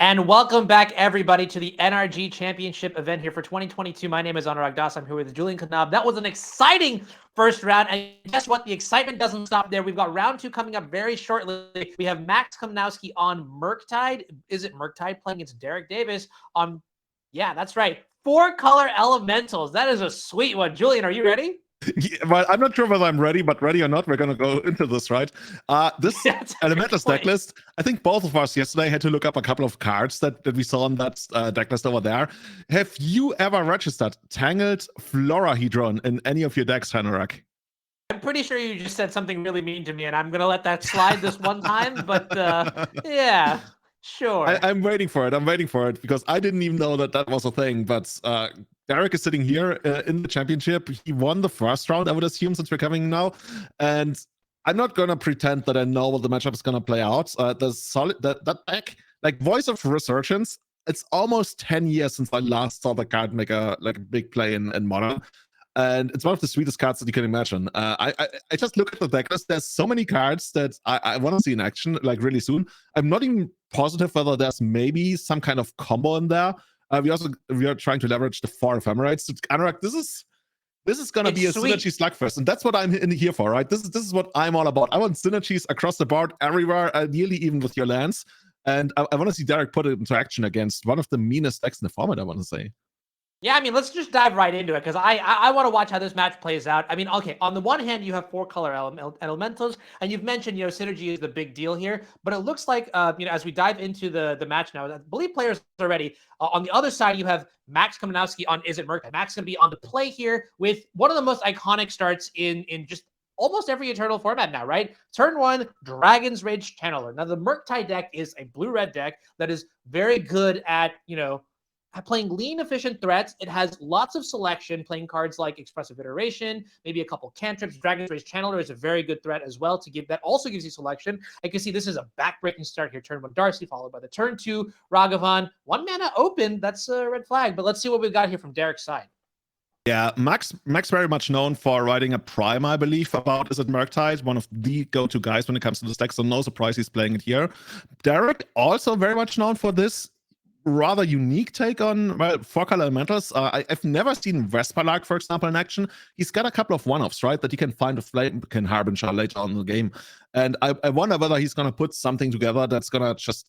And welcome back, everybody, to the NRG Championship event here for 2022. My name is Anurag Das. I'm here with Julian Knab. That was an exciting first round. And guess what? The excitement doesn't stop there. We've got round 2 coming up very shortly. We have Maxx Kominowski on Murktide. Is it Murktide playing against Derrick Davis on, yeah, that's right, 4-color elementals. That is a sweet one. Julian, are you ready? Yeah, well, I'm not sure whether I'm ready, but ready or not, we're going to go into this, right? This Elementals decklist, I think both of us yesterday had to look up a couple of cards that we saw on that decklist over there. Have you ever registered Tangled Florahedron in any of your decks, Hanurak? I'm pretty sure you just said something really mean to me, and I'm going to let that slide this one time, but yeah, sure. I'm waiting for it. I'm waiting for it because I didn't even know that was a thing, but Derrick is sitting here in the championship. He won the first round, I would assume, since we're coming now. And I'm not going to pretend that I know what the matchup is going to play out. That deck, like Voice of Resurgence, it's almost 10 years since I last saw the card make a big play in Modern. And it's one of the sweetest cards that you can imagine. I just look at the deck list. There's so many cards that I want to see in action, like really soon. I'm not even positive whether there's maybe some kind of combo in there. We are trying to leverage the 4 ephemerides. Anurag, this is gonna be a synergy slugfest, and that's what I'm in here for, right? This is what I'm all about. I want synergies across the board, everywhere, ideally even with your lands. And I want to see Derrick put it into action against one of the meanest decks in the format, I want to say. Yeah, I mean, let's just dive right into it because I want to watch how this match plays out. I mean, okay, on the one hand, you have 4-color elementals, and you've mentioned, synergy is the big deal here. But it looks like, as we dive into the match now, I believe players are ready. On the other side, you have Maxx Kominowski on Is It Murktide. Maxx going to be on the play here with one of the most iconic starts in just almost every Eternal format now, right? Turn 1, Dragon's Rage Channeler. Now, the Murktide deck is a blue-red deck that is very good at, playing lean, efficient threats. It has lots of selection, playing cards like Expressive Iteration, maybe a couple cantrips. Dragon's Rage Channeler is a very good threat as well to give. That also gives you selection. I can see this is a backbreaking start here. Turn 1, Darcy, followed by the turn 2, Ragavan. 1 mana open. That's a red flag. But let's see what we've got here from Derrick's side. Yeah, Maxx very much known for writing a prime, I believe, about Is It Murktide, one of the go-to guys when it comes to this deck, so no surprise he's playing it here. Derrick, also very much known for this rather unique take on 4-color elementals. I've never seen Vesperlark, for example, in action. He's got a couple of one-offs, right, that he can find a Flamekin Harbinger later on in the game. And I wonder whether he's going to put something together that's going to just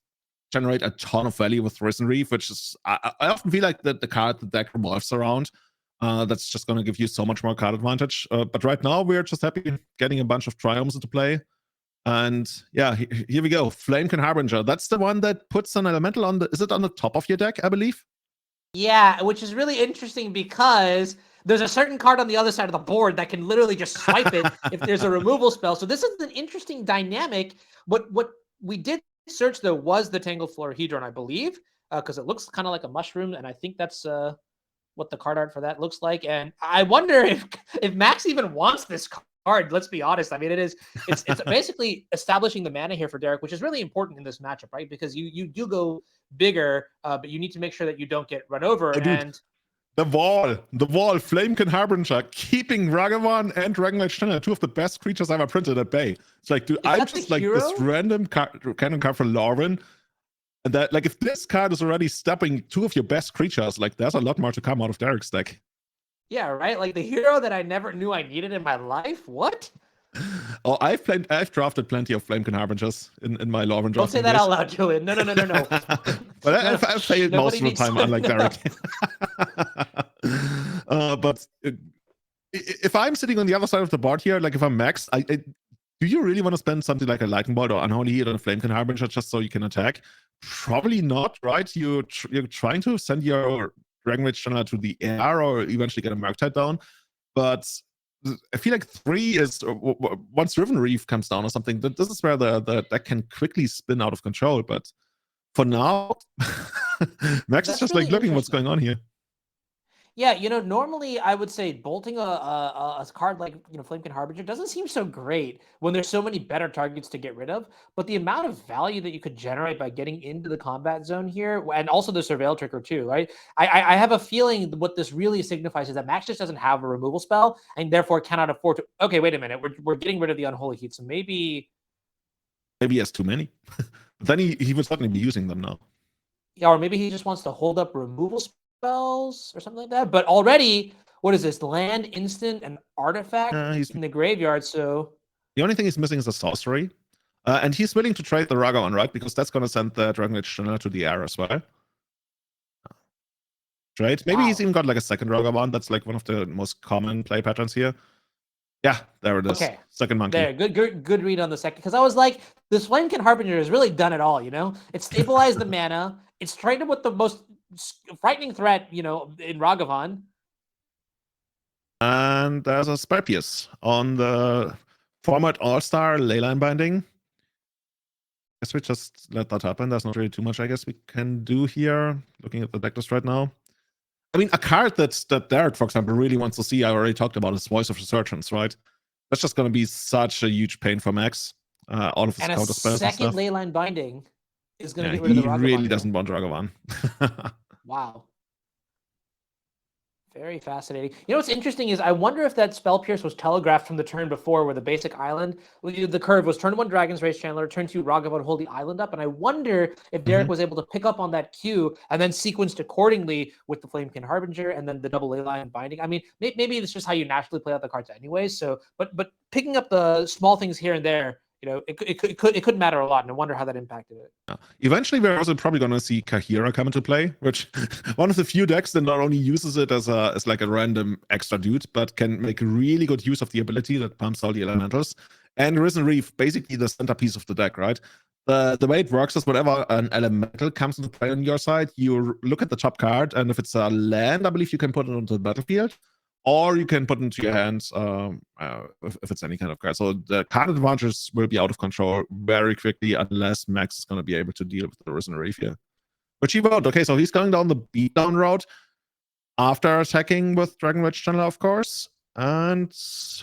generate a ton of value with Risen Reef, which is, I often feel like the card the deck revolves around. That's just going to give you so much more card advantage. But right now, we're just happy getting a bunch of Triomes into play. And yeah, here we go. Flamekin Harbinger. That's the one that puts an elemental on the... Is it on the top of your deck, I believe? Yeah, which is really interesting because there's a certain card on the other side of the board that can literally just swipe it if there's a removal spell. So this is an interesting dynamic. What we did search, though, was the Tangled Florahedron, I believe, because it looks kind of like a mushroom, and I think that's... what the card art for that looks like. And I wonder if Maxx even wants this card. Let's be honest. I mean, it's basically establishing the mana here for Derrick, which is really important in this matchup, right? Because you do go bigger, but you need to make sure that you don't get run over. And the wall, Flamekin Harbinger, keeping Ragavan and Dragonlight Channeler, 2 of the best creatures ever printed at bay. It's like, dude, I'm just like hero? This random cannon card for Lauren. And that, like, if this card is already stopping 2 of your best creatures, like, there's a lot more to come out of Derrick's deck. Yeah, right? Like, the hero that I never knew I needed in my life? What? Oh, I've drafted plenty of Flamekin Harbingers in my Lauren draft. Don't say that out loud, Julian. No. But I've played most of the time, unlike Derrick. But if I'm sitting on the other side of the board here, like if I'm Maxx, do you really want to spend something like a Lightning Bolt or Unholy Heat on a Flamekin Harbinger just so you can attack? Probably not, right? You're trying to send your Dragon Rage Channeler to the air or eventually get a Murktide down. But I feel like 3 is, once Riven Reef comes down or something, this is where the deck can quickly spin out of control. But for now, Maxx is just really like looking what's going on here. Yeah, normally I would say bolting a card like, Flamekin Harbinger doesn't seem so great when there's so many better targets to get rid of. But the amount of value that you could generate by getting into the combat zone here, and also the Surveil trigger too, right? I have a feeling what this really signifies is that Maxx just doesn't have a removal spell and therefore cannot afford to... Okay, wait a minute. We're getting rid of the Unholy Heat, so maybe... Maybe he has too many. But then he would certainly be using them now. Yeah, or maybe he just wants to hold up removal spells or something like that. But already, what is this? Land, instant, and artifact He's in the graveyard. So the only thing he's missing is a sorcery. And he's willing to trade the Ragavan, right? Because that's going to send the Dragon Age Channel to the air as well. Right? Maybe he's even got like a second Ragavan. That's like one of the most common play patterns here. Yeah, there it is. Okay. Second monkey. There, good read on the second. Because I was like, this Flamekin Harbinger has really done it all, you know? It stabilized the mana. It's traded with the most frightening threat, you know, in Ragavan. And there's a Spell Pierce on the format All-Star Leyline Binding. Guess we just let that happen. There's not really too much I guess we can do here. Looking at the decklist right now. I mean, a card that Derrick, for example, really wants to see, I already talked about, is Voice of Resurgence, right? That's just going to be such a huge pain for Maxx. All of his counter spells and stuff. Second Leyline Binding is going to get rid of the Ragavan. He really doesn't want Ragavan. Wow. Very fascinating. You know what's interesting is I wonder if that Spell Pierce was telegraphed from the turn before, where the basic island, the curve was turn 1 Dragon's Rage Chandler, turn 2 Ragavan hold the island up, and I wonder if Derrick was able to pick up on that cue and then sequenced accordingly with the Flamekin Harbinger and then the double Leyline Binding. I mean, maybe it's just how you naturally play out the cards anyways. So, but picking up the small things here and there, you know, it could matter a lot, and I wonder how that impacted it. Eventually, we're also probably going to see Kahira come into play, which one of the few decks that not only uses it as like a random extra dude, but can make really good use of the ability that pumps all the elementals. And Risen Reef, basically the centerpiece of the deck, right? The way it works is whenever an elemental comes into play on your side, you look at the top card, and if it's a land, I believe you can put it onto the battlefield. Or you can put it into your hands if it's any kind of card. So the card advantages will be out of control very quickly unless Maxx is going to be able to deal with the Risen Reef here. Which he won't. Okay, so he's going down the beatdown route after attacking with Dragon Age Channel, of course. And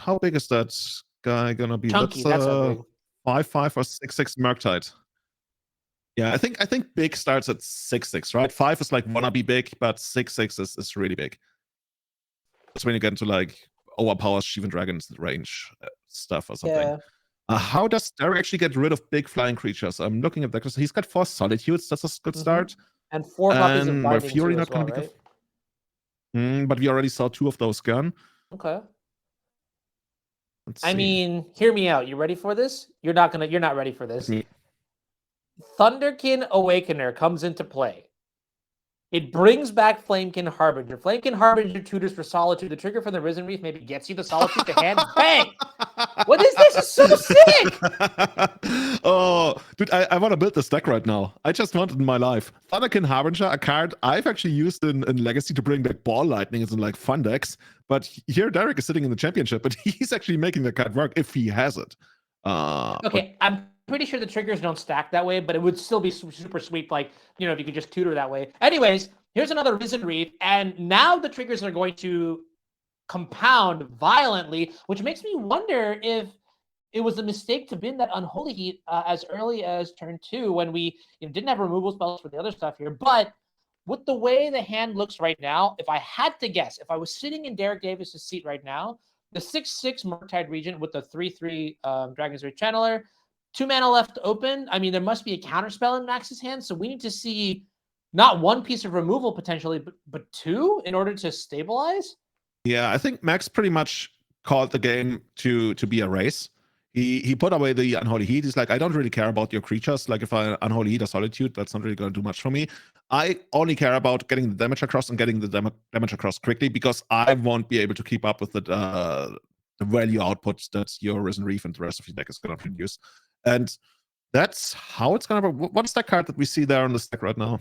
how big is that guy going to be? Chunky, that's a big. 5/5 or 6/6 Murktide. Yeah, I think big starts at 6/6, right? 5 is like wanna be big, but 6/6 is really big. That's when you get into like overpowered Shivan Dragon's range stuff or something. Yeah. How does Derrick actually get rid of big flying creatures? I'm looking at that because he's got 4 Solitudes. That's a good start. And 4 copies of Binding Fury too, not well, going to be good. But we already saw 2 of those gone. Okay. I mean, hear me out. You ready for this? You're not ready for this. Thunderkin Awakener comes into play. It brings back Flamekin Harbinger. Flamekin Harbinger tutors for Solitude. The trigger from the Risen Reef maybe gets you the Solitude to hand. Bang! What is this? It's so sick! Oh, dude, I want to build this deck right now. I just want it in my life. Thunderkin Harbinger, a card I've actually used in Legacy to bring back Ball Lightning in like fun decks. But here Derrick is sitting in the championship, but he's actually making the card work if he has it. Okay, I'm pretty sure the triggers don't stack that way, but it would still be super sweet, like, you know, if you could just tutor that way. Anyways, here's another Risen Reef, and now the triggers are going to compound violently, which makes me wonder if it was a mistake to bin that Unholy Heat as early as turn 2 when we didn't have removal spells for the other stuff here. But with the way the hand looks right now, if I had to guess, if I was sitting in Derrick Davis's seat right now, the 6/6 Murktide Regent with the 3/3 Dragon's Rage Channeler, 2 mana left open. I mean, there must be a counterspell in Max's hand, so we need to see not 1 piece of removal potentially, but 2 in order to stabilize. Yeah, I think Maxx pretty much called the game to be a race. He put away the Unholy Heat. He's like, I don't really care about your creatures. Like, if I Unholy Heat or Solitude, that's not really going to do much for me. I only care about getting the damage across and getting the damage across quickly, because I won't be able to keep up with the value output that your Risen Reef and the rest of your deck is going to produce. And that's how it's going to work. What is that card that we see there on the stack right now?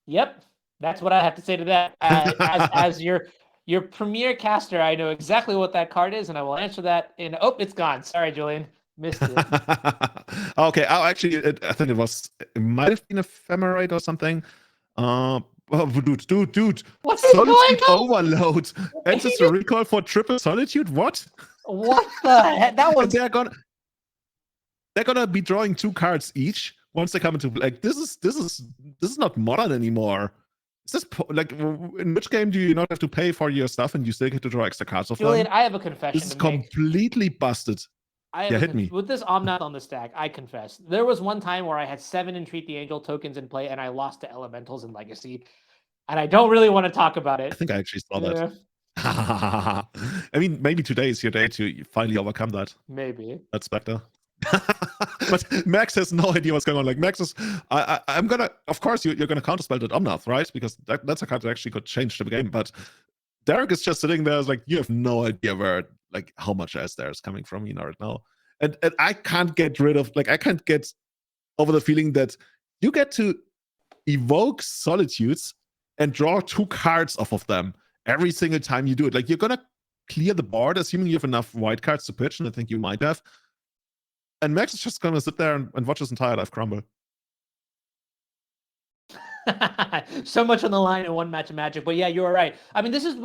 Yep, that's what I have to say to that. As your premier caster, I know exactly what that card is, and I will answer that in... Oh, it's gone. Sorry, Julian. Missed it. Okay. Oh, actually, I think it might have been Ephemerate or something. Oh, dude. What's Solitude Overload. Ancestor Recall for triple Solitude? What? What the heck? That was... They're gonna be drawing 2 cards each once they come into... Like, this is not modern anymore. Is this like, in which game do you not have to pay for your stuff and you still get to draw extra cards of Julian, them? I have a confession This is to make. completely busted. Yeah, hit me. With this Omnath on the stack, I confess. There was one time where I had 7 Entreat the Angel tokens in play, and I lost to Elementals in Legacy. And I don't really want to talk about it. I think I actually saw Yeah, that. I mean, maybe today is your day to finally overcome that. maybe. That's better. But Maxx has no idea what's going on. Like Maxx is, I'm gonna, of course, you're gonna counterspell that Omnath, right? Because that's a card that actually could change the game. But Derrick is just sitting there, like you have no idea where, like, how much S there is coming from, right now. And I can't get rid of, like, I can't get over the feeling that you get to evoke Solitudes and draw 2 cards off of them every single time you do it. Like, you're gonna clear the board, assuming you have enough white cards to pitch, and I think you might have. And Maxx is just gonna sit there and watch his entire life crumble. So much on the line in one match of Magic, but yeah, you're right. I mean, this is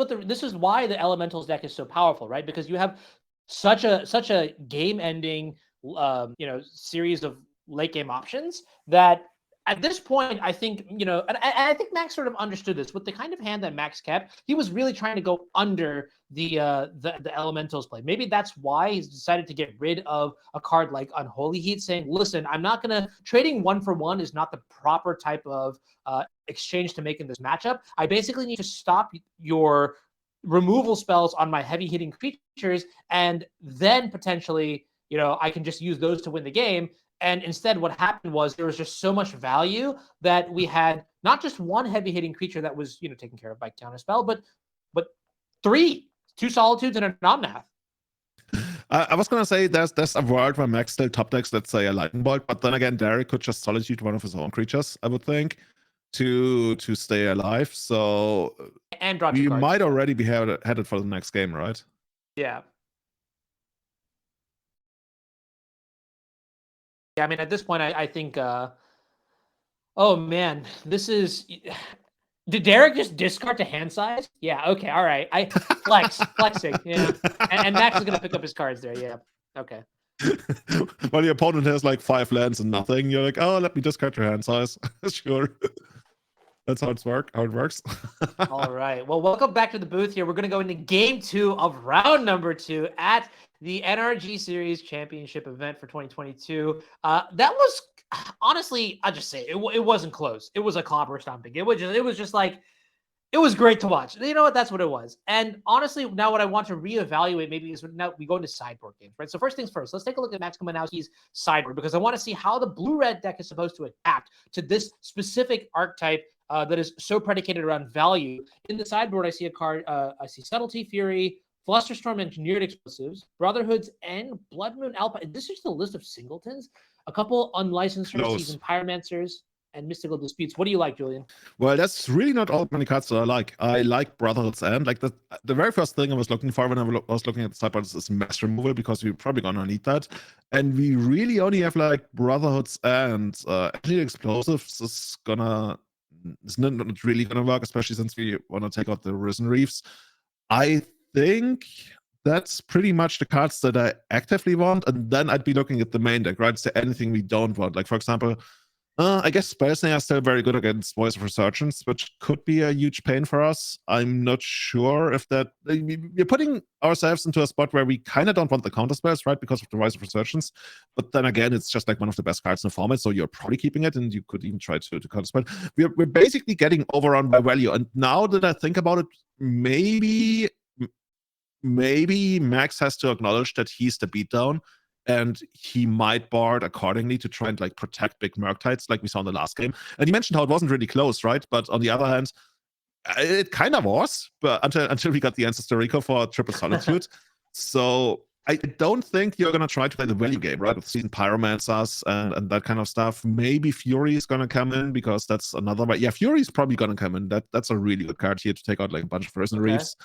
why the Elementals deck is so powerful, right? Because you have such a game-ending, series of late game options that at this point, I think, and I think Maxx sort of understood this with the kind of hand that Maxx kept. He was really trying to go under the Elementals play. Maybe that's why he's decided to get rid of a card like Unholy Heat, saying, listen, I'm not going to, trading 1-for-1 is not the proper type of exchange to make in this matchup. I basically need to stop your removal spells on my heavy hitting creatures, and then potentially, I can just use those to win the game. And instead, what happened was there was just so much value that we had not just one heavy hitting creature that was, taken care of by counterspell, but 3, 2 Solitudes and an Omnath. I was gonna say there's a world where Maxx still top decks, let's say, a Lightning Bolt, but then again, Derrick could just Solitude one of his own creatures, I would think, to stay alive. So and draw we 2 cards. might already be headed for the next game, right? Yeah. Yeah, I mean, at this point, I think, oh man, this is. Did Derrick just discard to hand size? Yeah, okay, all right. Flexing, yeah. And Maxx is gonna pick up his cards there, yeah. Okay. While your opponent has like 5 lands and nothing, you're like, oh, let me discard your hand size. Sure. That's how it works. All right. Well, welcome back to the booth here. We're going to go into game 2 of round number 2 at the NRG Series Championship event for 2022. That was, honestly, I'll just say it wasn't close. It was a clobber stomping. It was just like, it was great to watch. You know what? That's what it was. And honestly, now what I want to reevaluate maybe is now we go into sideboard games, right? So first things first, let's take a look at Maxx Kominowski's sideboard, because I want to see how the blue-red deck is supposed to adapt to this specific archetype that is so predicated around value. In the sideboard, I see a card, I see Subtlety, Fury, Flusterstorm, Engineered Explosives, Brotherhoods, and Blood Moon Alpine. This is just a list of singletons, a couple unlicensed seasoned Pyromancers, and Mystical Disputes. What do you like, Julian? Well, that's really not all many cards that I like. I like Brotherhood's End. Like the very first thing I was looking for when I was looking at the sideboard is mass removal, because we're probably gonna need that. And we really only have like Brotherhood's End. Engineered Explosives is not really gonna work, especially since we want to take out the Risen Reefs. I think that's pretty much the cards that I actively want, and then I'd be looking at the main deck, right? Is there anything we don't want? Like, for example, I guess Spellsnare is still very good against Voice of Resurgence, which could be a huge pain for us. I'm not sure if that... We're putting ourselves into a spot where we kind of don't want the counter spells, right, because of the Voice of Resurgence. But then again, it's just like one of the best cards in the format, so you're probably keeping it, and you could even try to counter spell. We're basically getting overrun by value. And now that I think about it, maybe Maxx has to acknowledge that he's the beatdown, and he might board accordingly to try and like protect big Murktides like we saw in the last game. And you mentioned how it wasn't really close, right? But on the other hand, it kind of was, but until we got the Ancestor Rico for Triple Solitude. So I don't think you're going to try to play the value game, right? With seasoned Pyromancers and that kind of stuff. Maybe Fury is going to come in, because that's another way. Yeah, Fury is probably going to come in. That's a really good card here to take out like a bunch of Risen Reefs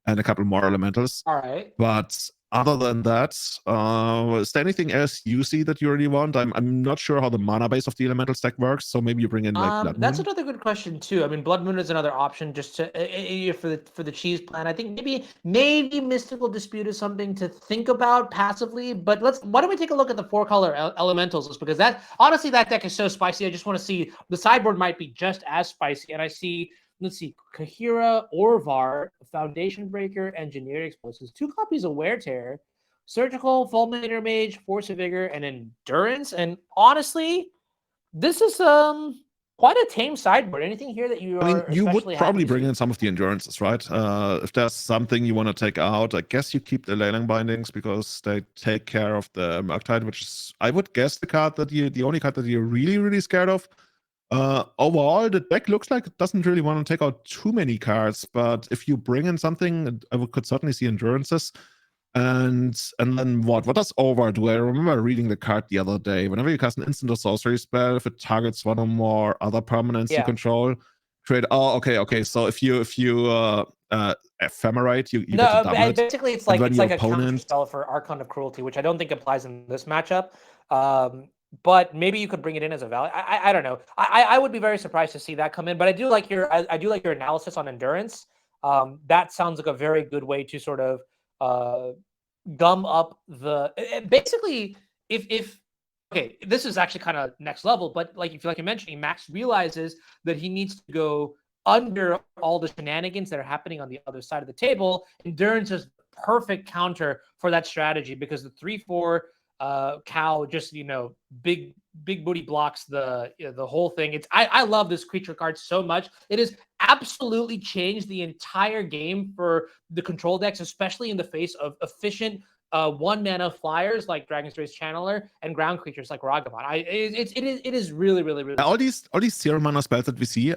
and a couple more Elementals. All right. But other than that, is there anything else you see that you really want? I'm not sure how the mana base of the Elemental stack works, so maybe you bring in like Blood Moon. That's another good question too. I mean, Blood Moon is another option just to for the cheese plan. I think maybe Mystical Dispute is something to think about passively. But why don't we take a look at the 4-color elementals? Because that honestly, that deck is so spicy. I just want to see the sideboard might be just as spicy. And I see, let's see, Kahira, Orvar, Foundation Breaker, Engineered Explosives, 2 copies of Wear Tear, Surgical, Fulminator Mage, Force of Vigor, and Endurance. And honestly, this is quite a tame sideboard. Anything here that you I mean, are you would especially probably happy to bring see? in some of the endurances, right? If there's something you want to take out, I guess you keep the Leyline Bindings because they take care of the Murktide, which is, I would guess, the only card that you're really, really scared of. Overall, the deck looks like it doesn't really want to take out too many cards, but if you bring in something, could certainly see endurances. And then what does over do? I remember reading the card the other day. Whenever you cast an instant or sorcery spell, if it targets one or more other permanents you control, create. Oh, okay. So if you ephemerate, you get to double it. Basically it's like a counter spell for Archon of Cruelty, which I don't think applies in this matchup. But maybe you could bring it in as a value. I don't know. I would be very surprised to see that come in. But I do like your analysis on endurance. That sounds like a very good way to sort of gum up the basically if okay, this is actually kind of next level, but like you're mentioning, Maxx realizes that he needs to go under all the shenanigans that are happening on the other side of the table. Endurance is perfect counter for that strategy because the 3/4 cow just big booty blocks the whole thing. I love this creature card so much. It has absolutely changed the entire game for the control decks, especially in the face of efficient 1-mana flyers like Dragon Series Channeler and ground creatures like Ragavan. It is really all these 0-mana spells that we see.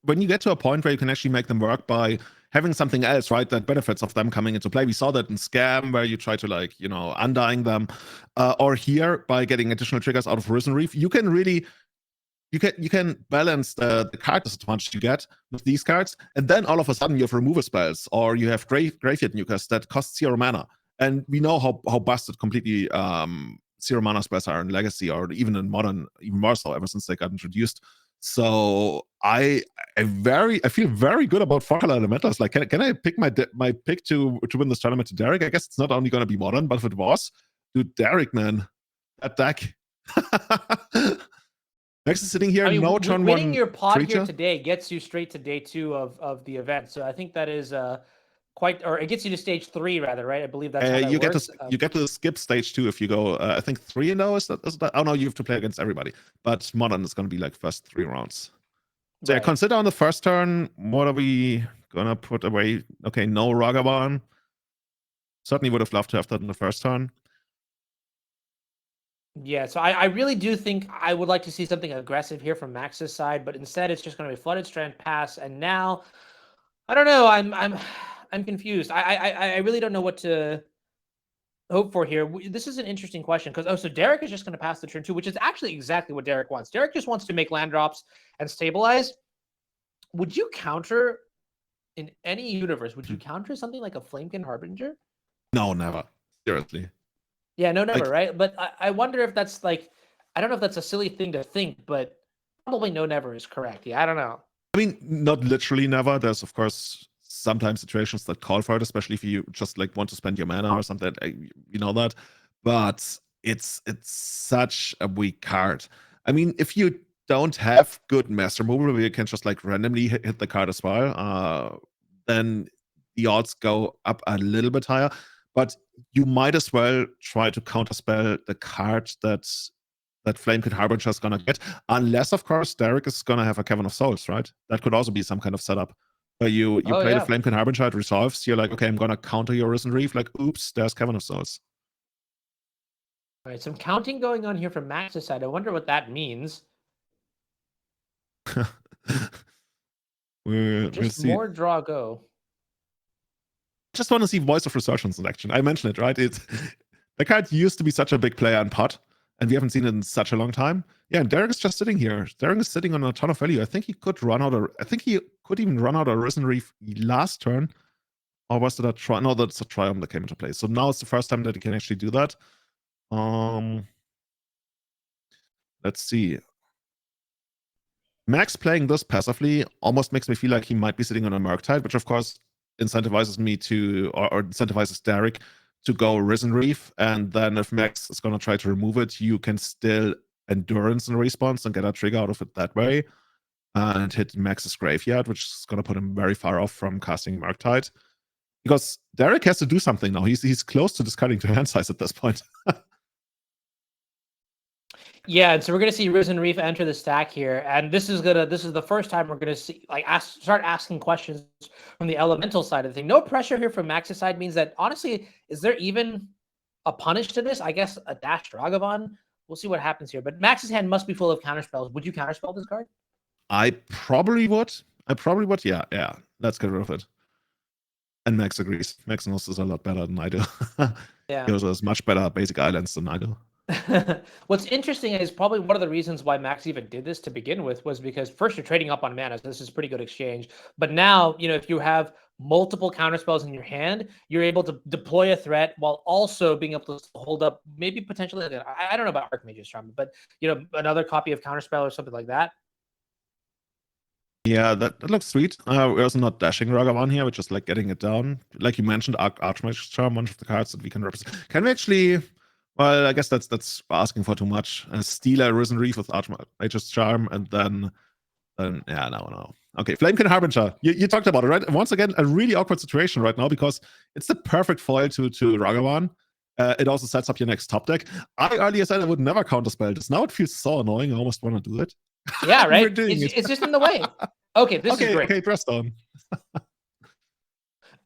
When you get to a point where you can actually make them work by having something else, right, that benefits of them coming into play. We saw that in Scam, where you try to undying them, or here by getting additional triggers out of Risen Reef. You can really you can balance the card disadvantage you get with these cards, and then all of a sudden you have removal spells, or you have graveyard nukers that cost 0 mana. And we know how busted completely 0 mana spells are in Legacy, or even in Modern, even more so ever since they got introduced. So I feel very good about 4-color elementals. Like, can I pick my pick to win this tournament to Derrick? I guess it's not only going to be Modern, but if it was, dude, Derrick, man, that deck. Maxx is sitting here. I mean, no turn winning one your pod creature here today gets you straight to day 2 of the event. So I think that is or it gets you to stage 3 rather, right? I believe that's how that works. You get to skip stage 2 if you go. I think 3-0 is that. Oh no, you have to play against everybody. But Modern is going to be like first 3 rounds. So right. Consider on the first turn. What are we gonna put away? Okay, no Ragavan. Certainly would have loved to have that in the first turn. Yeah, so I really do think I would like to see something aggressive here from Maxx's side, but instead it's just going to be Flooded Strand pass. And now, I don't know. I'm confused. I really don't know what to hope for here. This is an interesting question because so Derrick is just going to pass the turn 2, which is actually exactly what Derrick wants. Derrick just wants to make land drops and stabilize. Would you counter in any universe? Would you counter something like a Flamekin Harbinger? No, never. Seriously. Yeah, no, never, right? But I wonder if that's like, I don't know if that's a silly thing to think, but probably no, never is correct. Yeah, I don't know. I mean, not literally never. There's, of course, sometimes situations that call for it, especially if you just like want to spend your mana or something. You know that. But it's such a weak card. I mean, if you don't have good master removal where you can just like randomly hit the card as well, then the odds go up a little bit higher. But you might as well try to counterspell the card that Flamekin Harbinger is gonna get, unless of course Derrick is gonna have a Cavern of Souls, right? That could also be some kind of setup where you play the Flamekin Harbinger, it resolves. You're like, okay, I'm gonna counter your Risen Reef. Like, oops, there's Cavern of Souls. All right, some counting going on here from Maxx's side. I wonder what that means. we'll see. More draw go. Just want to see Voice of Resurgence in action. I mentioned it, right? The card used to be such a big player in pot, and we haven't seen it in such a long time. Yeah, and Derrick is just sitting here. Derrick is sitting on a ton of value. I think he could run out I think he could even run out a Risen Reef last turn. Or was it a try? No, that's a Triumph that came into play. So now it's the first time that he can actually do that. Let's see. Maxx playing this passively almost makes me feel like he might be sitting on a Murktide, which of course incentivizes me to, or incentivizes Derrick to go Risen Reef. And then if Maxx is going to try to remove it, you can still Endurance in response and get a trigger out of it that way. And hit Maxx's Graveyard, which is going to put him very far off from casting Murktide. Because Derrick has to do something now. He's close to discarding to hand size at this point. Yeah, and so we're gonna see Risen Reef enter the stack here, and this is the first time we're gonna see start asking questions from the elemental side of the thing. No pressure here from Max's side means that honestly, is there even a punish to this? I guess a dash Dragavan. We'll see what happens here. But Max's hand must be full of counterspells. Would you counterspell this card? I probably would. Yeah. Let's get rid of it. And Max agrees. Max knows this a lot better than I do. Yeah. He also has much better basic islands than I do. What's interesting is probably one of the reasons why Maxx even did this to begin with was because first you're trading up on mana, so this is pretty good exchange. But now, if you have multiple counterspells in your hand, you're able to deploy a threat while also being able to hold up maybe potentially, I don't know about Archmage's Charm, but another copy of counterspell or something like that. Yeah, that looks sweet. We're also not dashing Ragavan here, we're just like getting it down. Like you mentioned, Archmage's Charm, one of the cards that we can represent. Can we actually... Well, I guess that's asking for too much. Steal a Risen Reef with Archmage's Charm, and then yeah, no. Okay, Flamekin Harbinger. You talked about it, right? Once again, a really awkward situation right now because it's the perfect foil to Ragavan. It also sets up your next top deck. I earlier said I would never counterspell this. Now it feels so annoying. I almost want to do it. Yeah, right. It's just in the way. Okay, this is great. Okay, press down.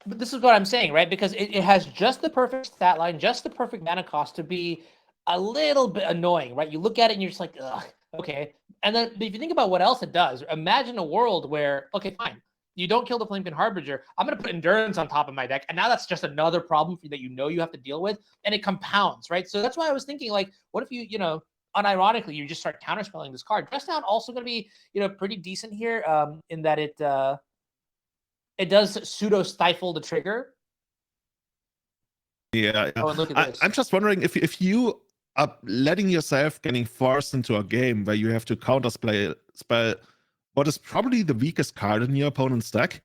But this is what I'm saying, right? Because it has just the perfect stat line, just the perfect mana cost to be a little bit annoying, right? You look at it and you're just like, ugh, okay. And then if you think about what else it does, imagine a world where, okay, fine, you don't kill the Flamekin Harbinger. I'm going to put Endurance on top of my deck. And now that's just another problem for you that you have to deal with. And it compounds, right? So that's why I was thinking, like, what if you, unironically, you just start counterspelling this card? Dress Down also going to be, pretty decent here in that it does pseudo stifle the trigger. Yeah. Oh, and look at this. I'm just wondering if you are letting yourself getting forced into a game where you have to counterspell what is probably the weakest card in your opponent's deck,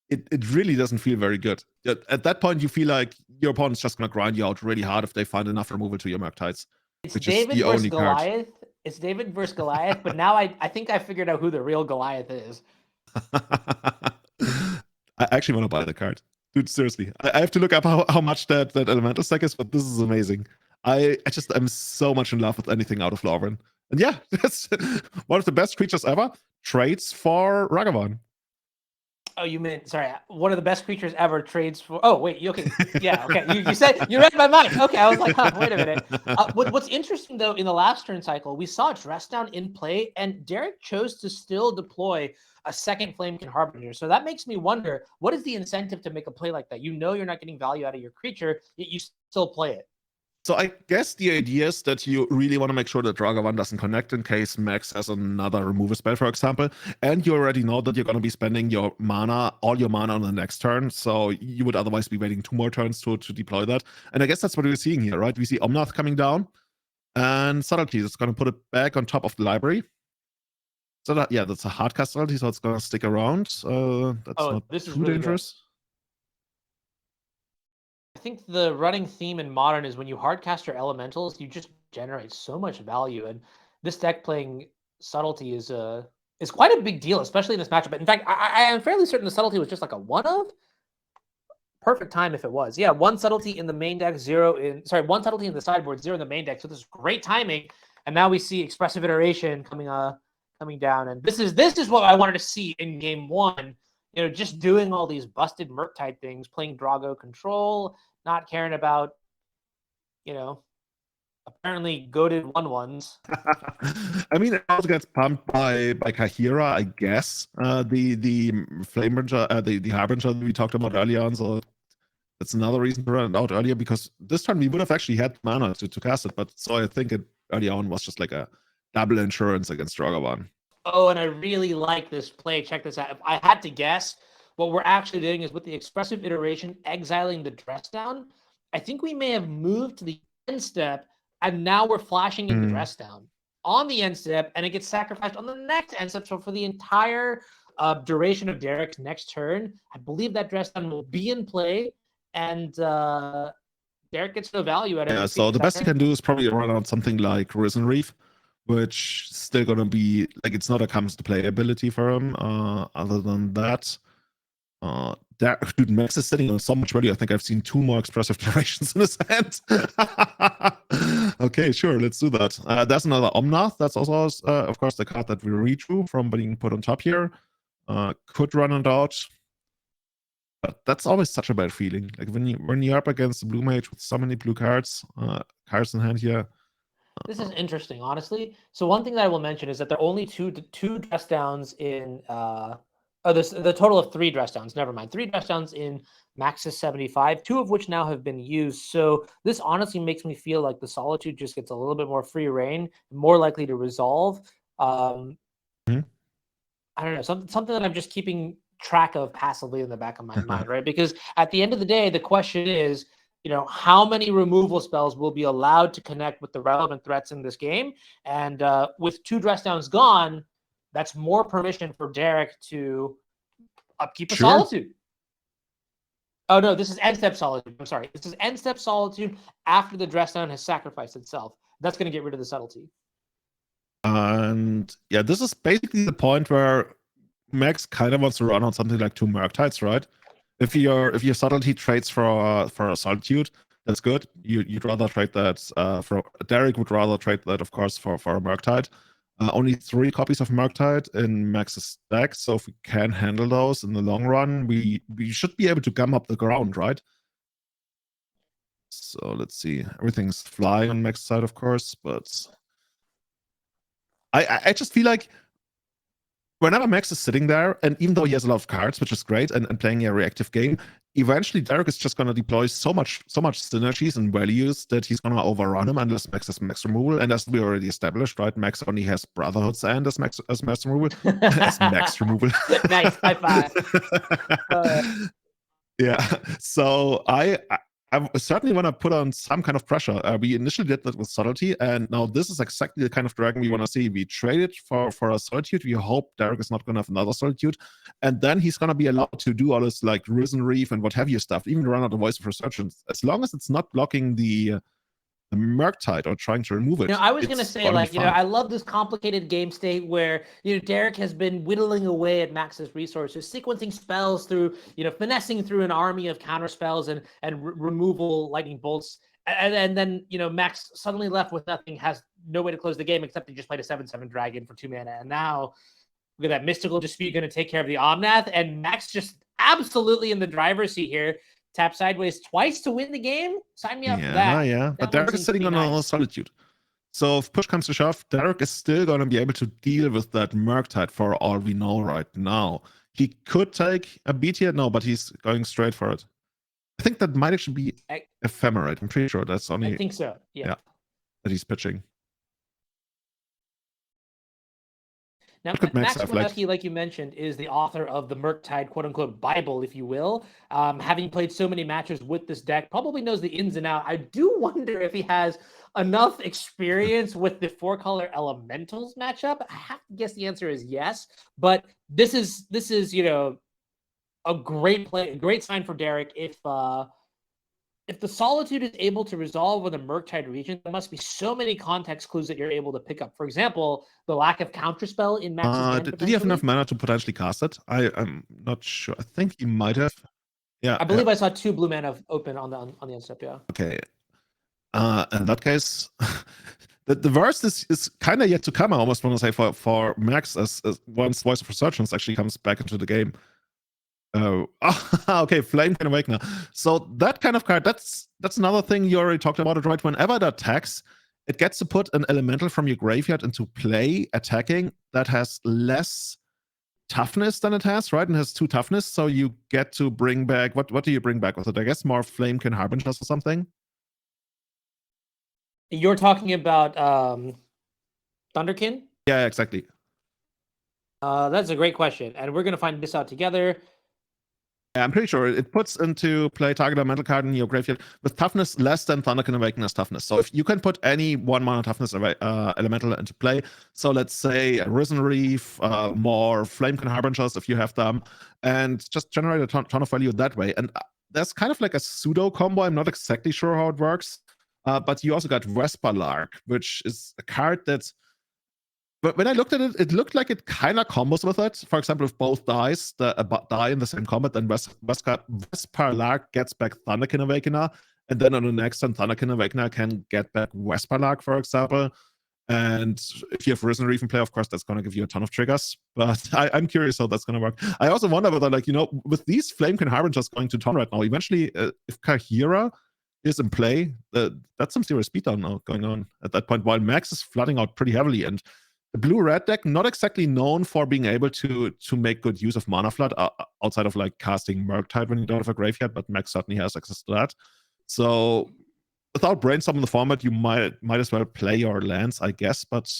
it really doesn't feel very good. At that point, you feel like your opponent's just gonna grind you out really hard if they find enough removal to your Murktides. It's David versus Goliath. It's David versus Goliath, but now I think I figured out who the real Goliath is. I actually want to buy the card. Dude, seriously. I have to look up how much that elemental stack is, but this is amazing. I'm so much in love with anything out of Lauren. And yeah, that's one of the best creatures ever. Trades for Ragavan. Oh, you meant, sorry, one of the best creatures ever trades for, oh, wait, okay. Yeah, okay. You said, you read my mind. Okay, I was like, huh, wait a minute. What's interesting, though, in the last turn cycle, we saw Dress Down in play, and Derrick chose to still deploy a second Flamekin Harbinger. So that makes me wonder, what is the incentive to make a play like that? You're not getting value out of your creature, yet you still play it. So I guess the idea is that you really want to make sure that Dragavan doesn't connect in case Maxx has another removal spell, for example. And you already know that you're going to be spending all your mana on the next turn. So you would otherwise be waiting 2 more turns to deploy that. And I guess that's what we're seeing here, right? We see Omnath coming down and Subtlety is going to put it back on top of the library. So that's a hard cast Subtlety, so it's going to stick around. That's not this is too really dangerous. Good. I think the running theme in Modern is when you hardcast your elementals, you just generate so much value. And this deck playing Subtlety is quite a big deal, especially in this matchup. In fact, I am fairly certain the Subtlety was just like a one-of. Perfect time if it was. Yeah, 1 Subtlety in the main deck, 1 Subtlety in the sideboard, 0 in the main deck. So this is great timing. And now we see Expressive Iteration coming down. And this is what I wanted to see in game 1. Just doing all these busted Murktide things, playing Drago control, not caring about, apparently goated 1/1s. I mean, it also gets pumped by Kahira, I guess. The Flamebringer, the Harbinger that we talked about earlier on. So that's another reason to run it out earlier, because this turn we would have actually had mana to cast it. But so I think it early on was just like a double insurance against Dragavan. Oh, and I really like this play. Check this out. If I had to guess, what we're actually doing is with the Expressive Iteration, exiling the Dress Down. I think we may have moved to the end step, and now we're flashing in the Dress Down on the end step, and it gets sacrificed on the next end step. So for the entire duration of Derrick's next turn, I believe that Dress Down will be in play, and Derrick gets no value out of it. Yeah, so the best you can do is probably run out something like Risen Reef, which is still going to be, like, it's not a comes to play ability for him. Other than that, Dude, Maxx is sitting on so much value. I think I've seen 2 more expressive generations in his hand. Okay, sure, let's do that. There's another Omnath. That's also, of course, the card that we redrew from being put on top here. Could run it out. But that's always such a bad feeling. Like when you're up against the blue mage with so many blue cards in hand here. This is interesting, honestly. So one thing that I will mention is that there are only two dress downs in the total of 3 dress downs. Never mind, 3 dress downs in Maxx's 75, 2 of which now have been used. So this honestly makes me feel like the Solitude just gets a little bit more free reign, more likely to resolve. I don't know, something that I'm just keeping track of passively in the back of my mind, right? Because at the end of the day, the question is, how many removal spells will be allowed to connect with the relevant threats in this game? And with 2 dress downs gone, that's more permission for Derrick to upkeep a Solitude. Oh, no, this is end step Solitude. I'm sorry. This is end step Solitude after the dress down has sacrificed itself. That's going to get rid of the subtlety. And yeah, this is basically the point where Maxx kind of wants to run on something like 2 Murktides, right? If your subtlety trades for a Solitude, that's good. You'd rather trade that for Derrick would rather trade that, of course, for a Murktide. Only 3 copies of Murktide in Maxx's deck, so if we can handle those in the long run, we should be able to gum up the ground, right? So let's see. Everything's flying on Maxx's side, of course, but I just feel like whenever Maxx is sitting there, and even though he has a lot of cards, which is great, and playing a reactive game, eventually Derrick is just going to deploy so much synergies and values that he's going to overrun him unless Maxx has Maxx removal. And as we already established, right, Maxx only has Brotherhood's End as Maxx removal. As Maxx removal. Nice, high five. Yeah, so I certainly want to put on some kind of pressure. We initially did that with Subtlety, and now this is exactly the kind of dragon we want to see. We traded for a Solitude. We hope Derrick is not going to have another Solitude, and then he's going to be allowed to do all this like Risen Reef and what have you stuff, even run out the Voice of Resurgence, as long as it's not blocking the Murktide or trying to remove it. I was going to say, like, I love this complicated game state where, Derrick has been whittling away at Maxx's resources, sequencing spells through, finessing through an army of counter spells and removal lightning bolts. And then, Maxx suddenly left with nothing, has no way to close the game except he just played a 7/7 dragon for 2 mana. And now look at that Mystical Dispute going to take care of the Omnath, and Maxx just absolutely in the driver's seat here. Tap sideways twice to win the game? Sign me up for that. Yeah. But Derrick is sitting on a Solitude. So if push comes to shove, Derrick is still going to be able to deal with that Murktide for all we know right now. He could take a beat here. No, but he's going straight for it. I think that might actually be Ephemerate. I'm pretty sure that's only... I think so, yeah. That he's pitching. Now, Maxx Kominowski, like you mentioned, is the author of the Murktide, quote-unquote, Bible, if you will. Having played so many matches with this deck, probably knows the ins and outs. I do wonder if he has enough experience with the 4-color Elementals matchup. I have to guess the answer is yes. But this is a great sign for Derrick if the Solitude is able to resolve with a Murktide region, there must be so many context clues that you're able to pick up. For example, the lack of counterspell in Maxx's hand. Did he have enough mana to potentially cast it? I'm not sure. I think he might have. Yeah. I believe I saw 2 blue mana open on the end step, yeah. Okay. In that case, the worst is kind of yet to come, I almost want to say, for Maxx as once Voice of Resurgence actually comes back into the game. Oh, okay, Flame Can Awakener. So that kind of card, that's another thing you already talked about it, right? Whenever it attacks, it gets to put an elemental from your graveyard into play, attacking, that has less toughness than it has, right? And has 2 toughness, so you get to bring back, what do you bring back with it? I guess more Flamekin Harbingers or something? You're talking about Thunderkin? Yeah, exactly. That's a great question, and we're going to find this out together. I'm pretty sure it puts into play target elemental card in your graveyard with toughness less than Thunderkin Awakener's toughness. So if you can put any 1-mana toughness elemental into play, so let's say a Risen Reef, more Flamekin Harbingers if you have them, and just generate a ton of value that way. And there's kind of like a pseudo combo. I'm not exactly sure how it works, but you also got Vesper Lark, which is a card that but when I looked at it, it looked like it kind of combos with it. For example, if both dies die in the same combat, then Vesparlark gets back Thunderkin Awakener, and then on the next turn, Thunderkin Awakener can get back Vesparlark, for example. And if you have Risen Reef in play, of course, that's going to give you a ton of triggers. But I'm curious how that's going to work. I also wonder whether, like, with these Flamekin Harbingers going to turn right now, eventually, if Kahira is in play, that's some serious beatdown now going on at that point, while Maxx is flooding out pretty heavily. And the blue-red deck, not exactly known for being able to make good use of mana flood outside of like casting Murktide when you don't have a graveyard, but Maxx certainly has access to that. So without brainstorming the format, you might as well play your lands, I guess. But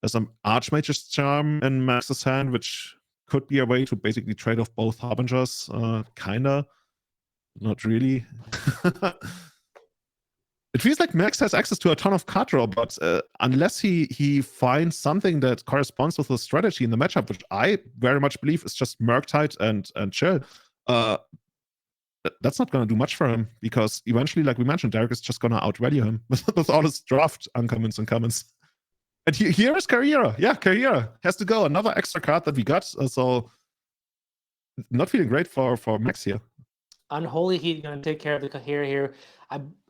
there's some Archmage's Charm in Maxx's hand, which could be a way to basically trade off both Harbingers. Kinda, not really. It feels like Maxx has access to a ton of card draw, but unless he finds something that corresponds with the strategy in the matchup, which I very much believe is just Murktide and chill, that's not going to do much for him, because eventually, like we mentioned, Derrick is just going to outvalue him with all his draft uncommons and commons. And here is Carriera. Yeah, Carriera has to go. Another extra card that we got. So not feeling great for Maxx here. Unholy Heat going to take care of the Carriera here.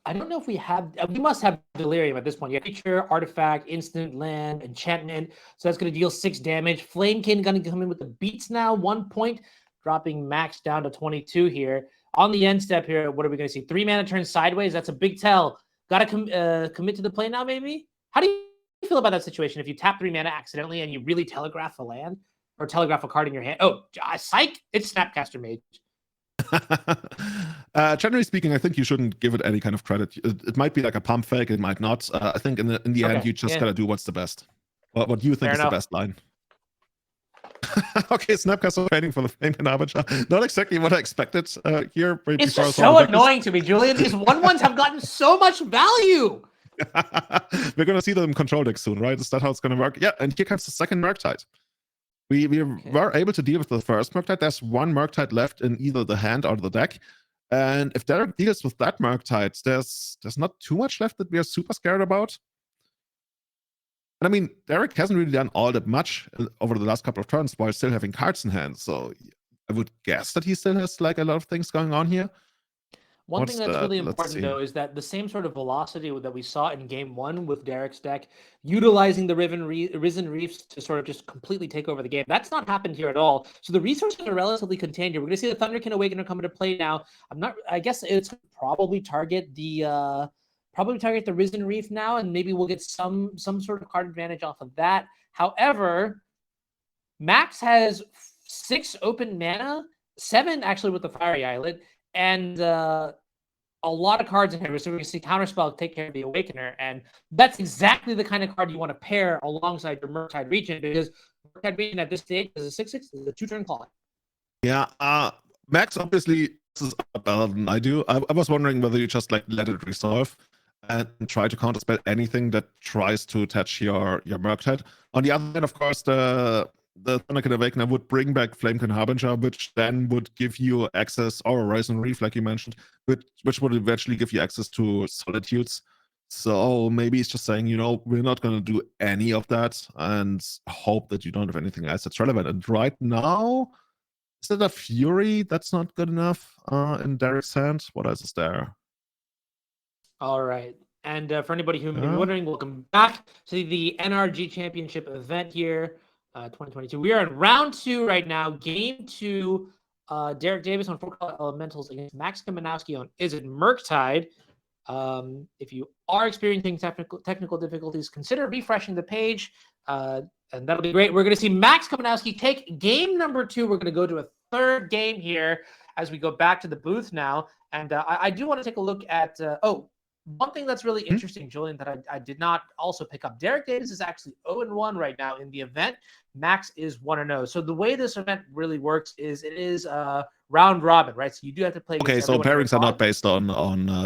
I don't know if we have. We must have Delirium at this point. You have creature, artifact, instant, land, enchantment. So that's going to deal 6 damage. Flamekin going to come in with the beats now. 1 point, dropping Maxx down to 22 here. On the end step here, what are we going to see? 3 mana turn sideways. That's a big tell. Got to commit to the play now, maybe? How do you feel about that situation if you tap 3 mana accidentally and you really telegraph a land or telegraph a card in your hand? Oh, psych! It's Snapcaster Mage. Generally speaking, I think you shouldn't give it any kind of credit. It might be like a pump fake. It might not. I think in the end, you just gotta do what's the best. What do you think is the best line? Okay, Snapcaster waiting for the Flamekin Harbinger. Not exactly what I expected here. It's just so annoying to me, Julian. These 1/1s have gotten so much value. We're gonna see them in control decks soon, right? Is that how it's gonna work? Yeah, and here comes the second Murktide. We were able to deal with the first Murktide. There's 1 Murktide left in either the hand or the deck. And if Derrick deals with that Murktide, there's not too much left that we are super scared about. And I mean, Derrick hasn't really done all that much over the last couple of turns while still having cards in hand. So I would guess that he still has like a lot of things going on here. One thing that's really important, though, is that the same sort of velocity that we saw in game 1 with Derrick's deck, utilizing the Risen Reefs to sort of just completely take over the game, that's not happened here at all. So the resources are relatively contained here. We're going to see the Thunderkin Awakener come into play now. I guess it's probably target the Risen Reef now, and maybe we'll get some sort of card advantage off of that. However, Maxx has 6 open mana, 7 actually with the Fiery Islet, and a lot of cards in here. So we're going to see Counterspell take care of the Awakener, and that's exactly the kind of card you want to pair alongside your Murktide Regent, because Murktide Regent at this stage is a 6/6, is a 2-turn calling. Yeah, Maxx obviously is better than I do. I was wondering whether you just like let it resolve and try to counterspell anything that tries to attach your Murktide. On the other hand, of course, the Thunderkin Awakener would bring back Flamekin Harbinger, which then would give you access, or Risen Reef, like you mentioned, which would eventually give you access to Solitudes. So maybe it's just saying, we're not going to do any of that and hope that you don't have anything else that's relevant. And right now, is it a Fury that's not good enough in Derrick's hand? What else is there? All right. And for anybody who may be wondering, welcome back to the NRG Championship event here, 2022. We are in round 2 right now. Game 2, Derrick Davis on 4-color elementals against Maxx Kominowski on Is It Murktide? If you are experiencing technical difficulties, consider refreshing the page, and that'll be great. We're going to see Maxx Kominowski take game number 2. We're going to go to a third game here as we go back to the booth now. And I do want to take a look at one thing that's really interesting, Julian, that I did not also pick up. Derrick Davis is actually 0-1 right now in the event. Maxx is 1-0. So the way this event really works is it is round robin, right? So you do have to play. Okay, so pairings are not based on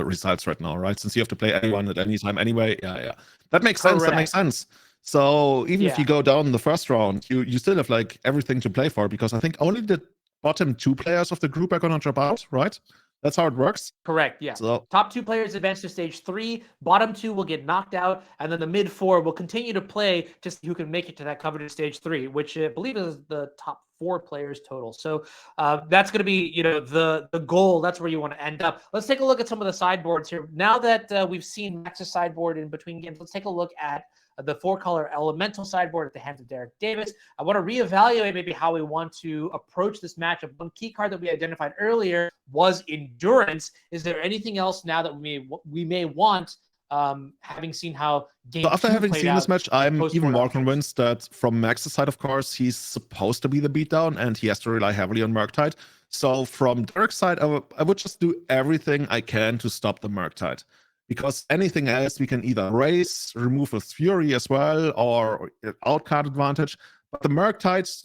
results right now, right? Since you have to play anyone at any time anyway. Yeah. That makes sense. That makes sense. So even if you go down in the first round, you still have like everything to play for, because I think only the bottom 2 players of the group are gonna drop out, right? That's how it works. Correct. Yeah. So Top 2 players advance to stage 3. Bottom 2 will get knocked out, and then the mid 4 will continue to play to see who can make it to that coveted stage 3, which I believe is the top 4 players total. So that's going to be, the goal. That's where you want to end up. Let's take a look at some of the sideboards here. Now that we've seen Max's sideboard in between games, let's take a look at the 4-color elemental sideboard at the hands of Derrick Davis. I want to reevaluate maybe how we want to approach this matchup. One key card that we identified earlier was endurance. Is there anything else now that we may want, having seen how game so after having seen this match, I'm even more convinced that from Max's side, of course, he's supposed to be the beatdown and he has to rely heavily on Murktide. So from Derrick's side, I would just do everything I can to stop the Murktide. Because anything else we can either raise, remove with Fury as well, or outcard advantage. But the Murktides,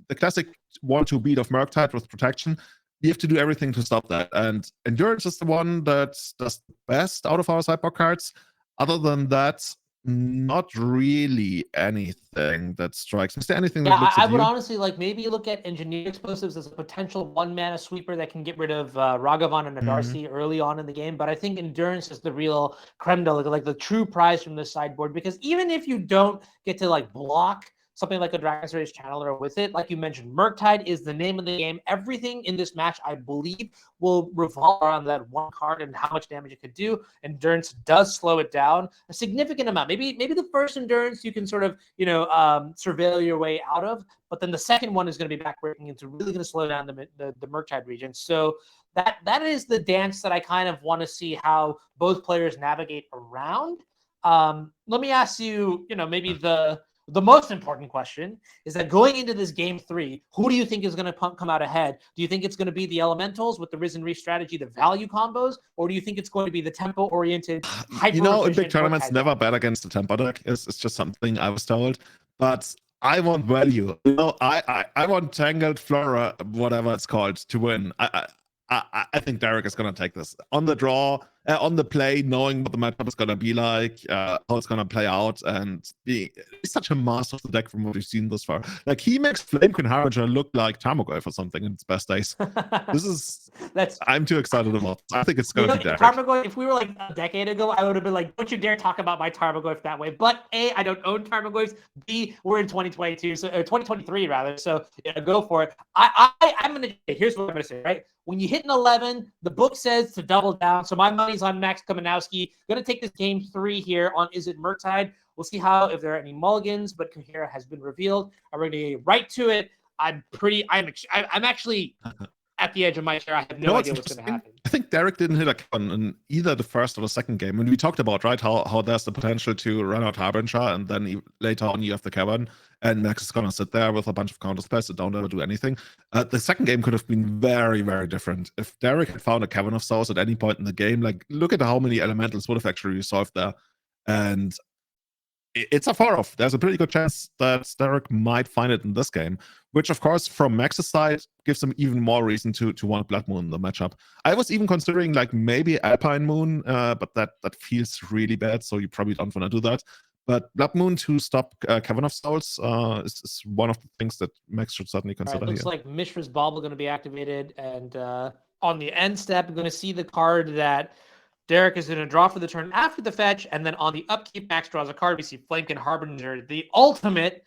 the classic 1-2 beat of Murktide with protection, you have to do everything to stop that. And Endurance is the one that does the best out of our sideboard cards. Other than that, not really anything that strikes me. Is there anything that looks at I would honestly maybe look at Engineered Explosives as a potential 1-mana sweeper that can get rid of Ragavan and Nadarsi early on in the game. But I think Endurance is the real creme de la, the true prize from this sideboard, because even if you don't get to block something like a Dragon Series Channeler with it, like you mentioned, Murktide is the name of the game. Everything in this match, I believe, will revolve around that one card and how much damage it could do. Endurance does slow it down a significant amount. Maybe the first Endurance you can sort of, surveil your way out of, but then the second one is going to be backbreaking. It's really going to slow down the Murktide region. So that is the dance that I kind of want to see how both players navigate around. Let me ask you, maybe the most important question is that going into this game 3, who do you think is going to come out ahead? Do you think it's going to be the Elementals with the Risen Reef strategy, the value combos, or do you think it's going to be the tempo-oriented, in big tournaments, never bet against the tempo deck. It's just something I was told. But I want value. I want Tangled Flora, whatever it's called, to win. I think Derrick is going to take this on the draw, on the play, knowing what the matchup is going to be like, how it's going to play out, and he's such a master of the deck from what we've seen thus far. He makes Flamekin Harbinger look like Tarmogoyf or something in its best days. I'm too excited about this. I think it's going to be Derrick. Tarmogoyf, if we were a decade ago, I would have been like, don't you dare talk about my Tarmogoyf that way. But A, I don't own Tarmogoyfs. B, we're in 2022, so 2023 rather. So go for it. I'm going to, here's what I'm going to say, right? When you hit an 11, the book says to double down. So my money's on Maxx Kominowski. Going to take this game 3 here on Is It Murktide? We'll see if there are any mulligans, but Kahira has been revealed. I'm going to get right to it. I'm actually at the edge of my chair. I have no idea what's going to happen. I think Derrick didn't hit a Kevin in either the first or the second game. And we talked about, right, how there's the potential to run out Harbinger, and then later on you have the Kevin, and Maxx is going to sit there with a bunch of counter spells that don't ever do anything. The second game could have been very, very different. If Derrick had found a Kevin of Souls at any point in the game, look at how many elementals would have actually resolved there. And it's a far off. There's a pretty good chance that Derrick might find it in this game, which, of course, from Max's side, gives him even more reason to want Blood Moon in the matchup. I was even considering maybe Alpine Moon, but that feels really bad, so you probably don't want to do that. But Blood Moon to stop Cavern of Souls is one of the things that Maxx should certainly consider. Looks like Mishra's Bauble going to be activated, and on the end step, I'm going to see the card that Derrick is going to draw for the turn after the fetch, and then on the upkeep, Maxx draws a card. We see Flamekin Harbinger, the ultimate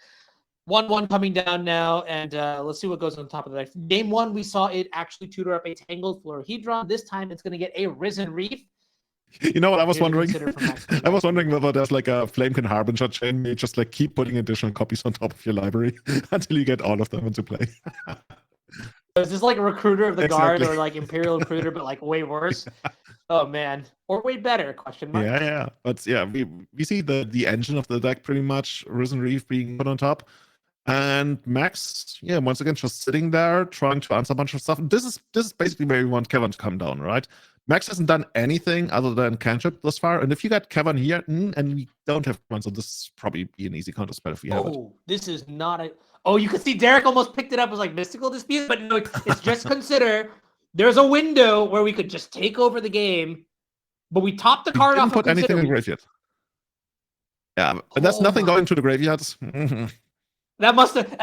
1/1 coming down now, and let's see what goes on top of that. Game 1, we saw it actually tutor up a Tangled Florahedron. This time, it's going to get a Risen Reef. You know what I was wondering? I was wondering whether there's a Flamekin Harbinger chain. You just keep putting additional copies on top of your library until you get all of them into play. Is this a Recruiter of the Guard or Imperial Recruiter, but way worse? Oh man, or way better? Question mark. Yeah. But yeah, we see the engine of the deck pretty much, Risen Reef being put on top, and Maxx, once again just sitting there trying to answer a bunch of stuff. This is basically where we want Kevin to come down, right? Maxx hasn't done anything other than cantrip thus far, and if you got Kevin here, and we don't have one, so this is probably be an easy counter spell if we have it. Oh, this is not a. Oh, you can see Derrick almost picked it up as Mystical Dispute, but no, it's just consider there's a window where we could just take over the game, but we top the card off. Didn't put anything in the graveyard. Yeah, and there's nothing going to the graveyards. That must have.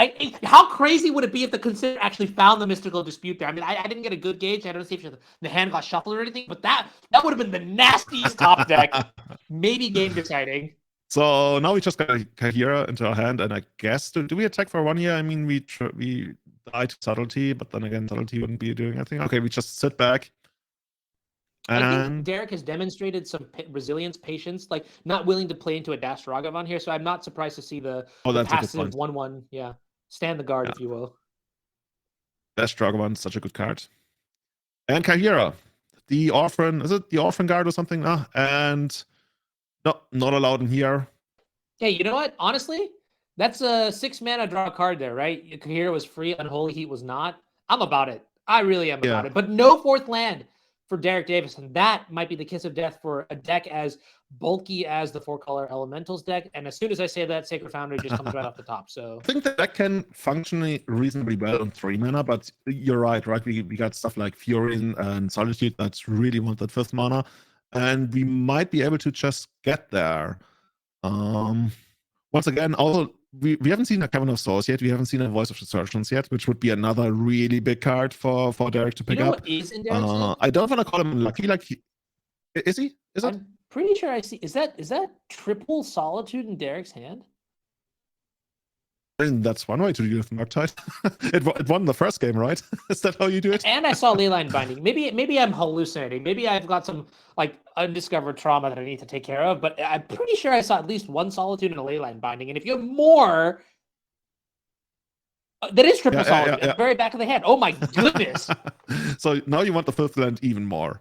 How crazy would it be if the consider actually found the mystical dispute there? I mean, I didn't get a good gauge. I don't see if the hand got shuffled or anything, but that would have been the nastiest top deck. Maybe game deciding. So now we just got Kahira into our hand, and I guess do we attack for 1 year? I mean, we die to subtlety, but then again, subtlety wouldn't be doing anything. Okay, we just sit back. And I think Derrick has demonstrated some resilience, patience, like not willing to play into a Dash Ragavan here. So I'm not surprised to see the passive 1/1. Yeah, stand the guard, if you will. Dash Ragavan, such a good card. And Kahira, the orphan, is it the orphan guard or something? And no, not allowed in here. Hey, you know what? Honestly, that's a 6 mana draw card there, right? Kahira was free, Unholy Heat was not. I'm about it. I really am about it. But no 4th land for Derrick Davis, and that might be the kiss of death for a deck as bulky as the 4-color Elementals deck. And as soon as I say that, Sacred Foundry just comes right off the top. So I think that deck can function reasonably well on 3 mana, but you're right? We got stuff like Fury and Solitude that's really want that 5th mana, and we might be able to just get there. Once again, also we haven't seen a Cavern of Souls yet. We haven't seen a Voice of Resurgence yet, which would be another really big card for Derrick to pick up. What is in Derrick's I don't want to call him unlucky. Like, is he? Is it? I'm pretty sure I see. Is that triple Solitude in Derrick's hand? I mean, that's one way to do it with Murktide. it won the first game, right? Is that how you do it? And I saw Leyline Binding. Maybe I'm hallucinating. Maybe I've got some like undiscovered trauma that I need to take care of. But I'm pretty sure I saw at least 1 Solitude and a Leyline Binding. And if you have more, that is triple Solitude at the very back of the hand. Oh my goodness! So now you want the 5th land even more.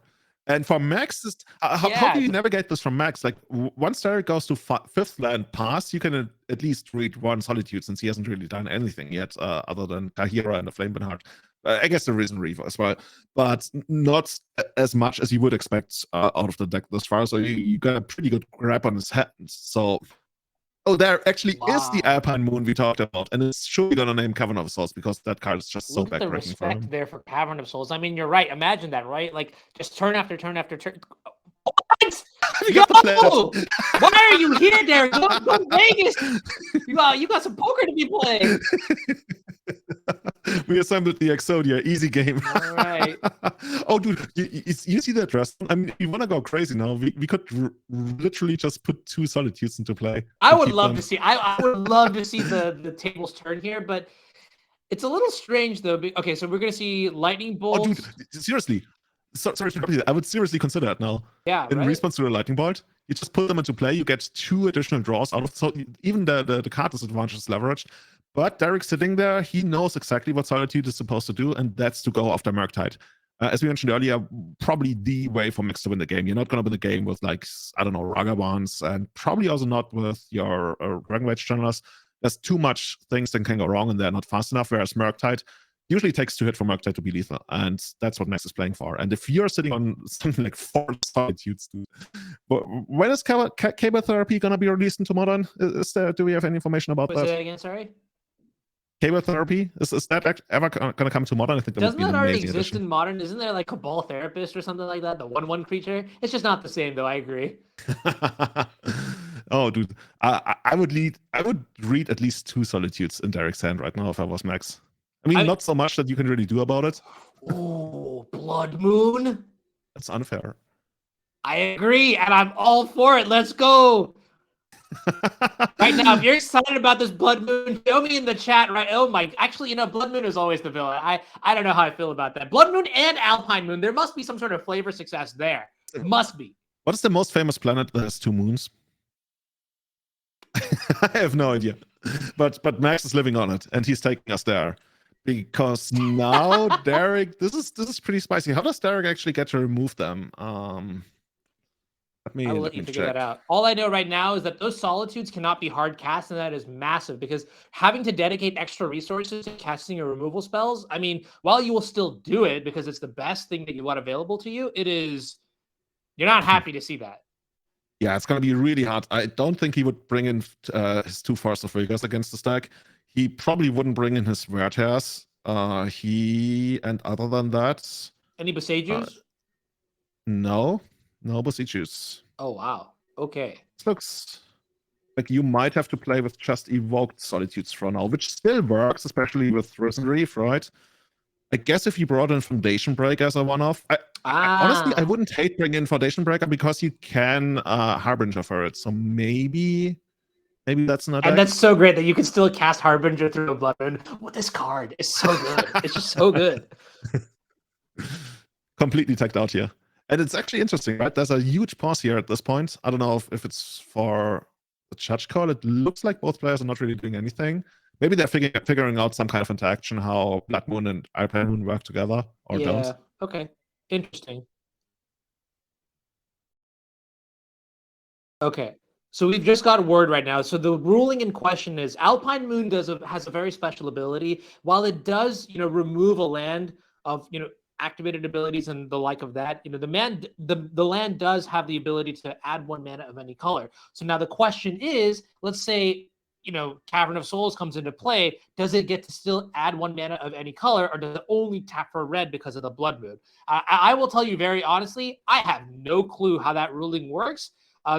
And for Maxx, how do you navigate this from Maxx? Like, once Derrick goes to 5th land pass, you can at least read 1 Solitude, since he hasn't really done anything yet, other than Kahira and the Flameburn Heart. I guess the Risen Reaver as well, but not as much as you would expect out of the deck thus far. So you got a pretty good grab on his hands. So, there actually is the Alpine Moon we talked about, and it's surely gonna name Cavern of Souls because that card is just so backbreaking for him. The respect there for Cavern of Souls. I mean, you're right. Imagine that, right? Like just turn after turn after turn. What? Go! Why are you here, Derrick? Go Vegas. You got some poker to be playing. We assembled the Exodia. Easy game. All right. Oh, dude, you see that dress? I mean, you want to go crazy now? We could literally just put 2 Solitudes into play. I would love to see. I would love to see the tables turn here, but it's a little strange though. Okay, so we're gonna see lightning bolts. Oh, dude, seriously. Sorry to interrupt you. I would seriously consider that now. Yeah. In response to the lightning bolt, you just put them into play. You get 2 additional draws out of. So even the card disadvantage is leveraged. But Derrick's sitting there. He knows exactly what Solitude is supposed to do, and that's to go after Murktide. As we mentioned earlier, probably the way for Maxx to win the game. You're not going to win the game with, like, I don't know, Ragavans, and probably also not with your Dragon Rage channelers. There's too much things that can go wrong, and they're not fast enough, whereas Murktide usually takes 2 hits for Murktide to be lethal, and that's what Maxx is playing for. And if you're sitting on something like 4 Solitudes, but when is Cable Therapy going to be released into Modern? Do we have any information about that? Say that again, sorry? Cable Therapy? Is that ever going to come to Modern? I think that doesn't would be that already exist addition. in Modern? Isn't there like Cabal Therapist or something like that? The 1/1 creature? It's just not the same, though. I agree. Oh, dude, I would read at least 2 Solitudes in Derrick's hand right now if I was Maxx. I mean, not so much that you can really do about it. Oh, Blood Moon. That's unfair. I agree, and I'm all for it. Let's go. Right now, if you're excited about this Blood Moon, show me in the chat, right? Oh my, actually, Blood Moon is always the villain. I don't know how I feel about that. Blood Moon and Alpine Moon, there must be some sort of flavor success there. It must be. What is the most famous planet that has 2 moons? I have no idea. But Maxx is living on it, and he's taking us there. Because now Derrick, this is pretty spicy. How does Derrick actually get to remove them? I'll let you figure that out. All I know right now is that those Solitudes cannot be hard cast, and that is massive because having to dedicate extra resources to casting your removal spells, I mean, while you will still do it because it's the best thing that you want available to you, you're not happy to see that. Yeah, it's going to be really hard. I don't think he would bring in his 2 Force of Vigors against the stack. He probably wouldn't bring in his Vertex. And other than that... Any Boseijus? No Boseijus. Oh, wow. Okay. This looks like you might have to play with just evoked Solitudes for now, which still works, especially with Risen Reef, right? I guess if you brought in Foundation Breaker as a one-off, honestly, I wouldn't hate bringing in Foundation Breaker because you can Harbinger for it. So maybe that's not. And that's so great that you can still cast Harbinger through a Blood Moon. Well, this card is so good. It's just so good. Completely teched out here. And it's actually interesting, right? There's a huge pause here at this point. I don't know if it's for the judge call. It looks like both players are not really doing anything. Maybe they're figuring out some kind of interaction, how Blood Moon and Alpine Moon work together or don't. Okay. Interesting. Okay. So we've just got word right now. So the ruling in question is Alpine Moon has a very special ability. While it does, remove a land of, activated abilities and the like of that, the land does have the ability to add 1 mana of any color. So now the question is, let's say, Cavern of Souls comes into play, does it get to still add 1 mana of any color, or does it only tap for red because of the Blood Moon? I will tell you very honestly, I have no clue how that ruling works.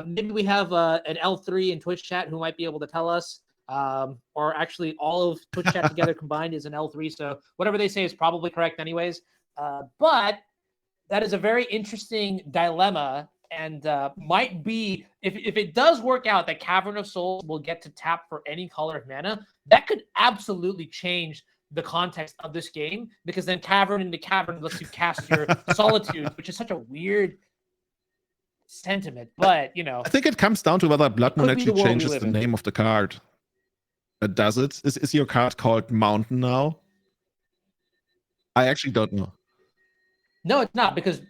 Maybe we have an L3 in Twitch chat who might be able to tell us, or actually all of Twitch chat together combined is an L3. So whatever they say is probably correct anyways. But that is a very interesting dilemma, and might be, if it does work out that Cavern of Souls will get to tap for any color of mana, that could absolutely change the context of this game, because then Cavern into Cavern lets you cast your Solitude, which is such a weird sentiment. But, I think it comes down to whether Blood Moon actually changes the name of the card. Does it? Is your card called Mountain now? I actually don't know. No, it's not, because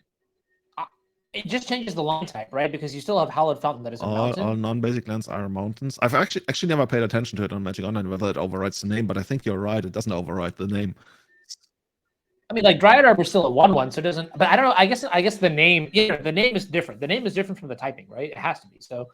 it just changes the line type, right? Because you still have Hallowed Fountain that is a mountain. All non-basic lands are mountains. I've actually never paid attention to it on Magic Online, whether it overrides the name, but I think you're right. It doesn't override the name. I mean, like Dryad Arbor is still a 1/1, so it doesn't. But I don't know. I guess the name, the name is different. The name is different from the typing, right? It has to be. So,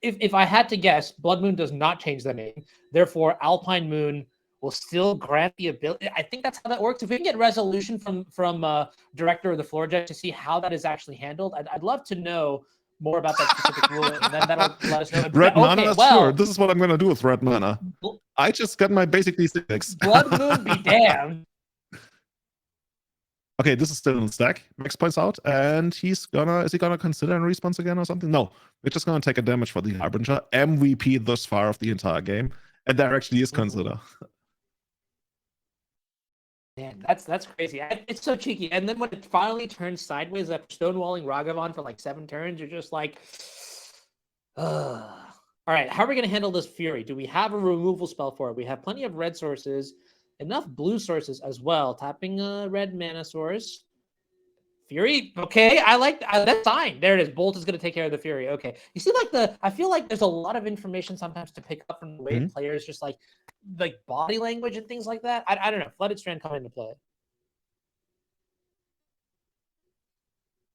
if I had to guess, Blood Moon does not change the name. Therefore, Alpine Moon will still grant the ability. I think that's how that works. If we can get resolution from director of the floor judge to see how that is actually handled, I'd love to know more about that specific rule, and then that'll let us know. Red mana, sure. This is what I'm gonna do with red mana. I just got my basic D6. Blood Moon be damned. Okay, this is still in the stack. Max points out, and is he gonna consider a response again or something? No, we're just gonna take a damage for the Harbinger. MVP thus far of the entire game, and there actually is consider. Man, that's crazy. It's so cheeky. And then when it finally turns sideways after stonewalling Ragavan for like 7 turns, you're just like, all right, how are we going to handle this Fury? Do we have a removal spell for it? We have plenty of red sources, enough blue sources as well. Tapping a red mana source. Fury, okay, I like that's fine. There it is. Bolt is going to take care of the Fury. Okay, you see, I feel like there's a lot of information sometimes to pick up from the way players just like body language and things like that. I don't know. Flooded Strand come into play.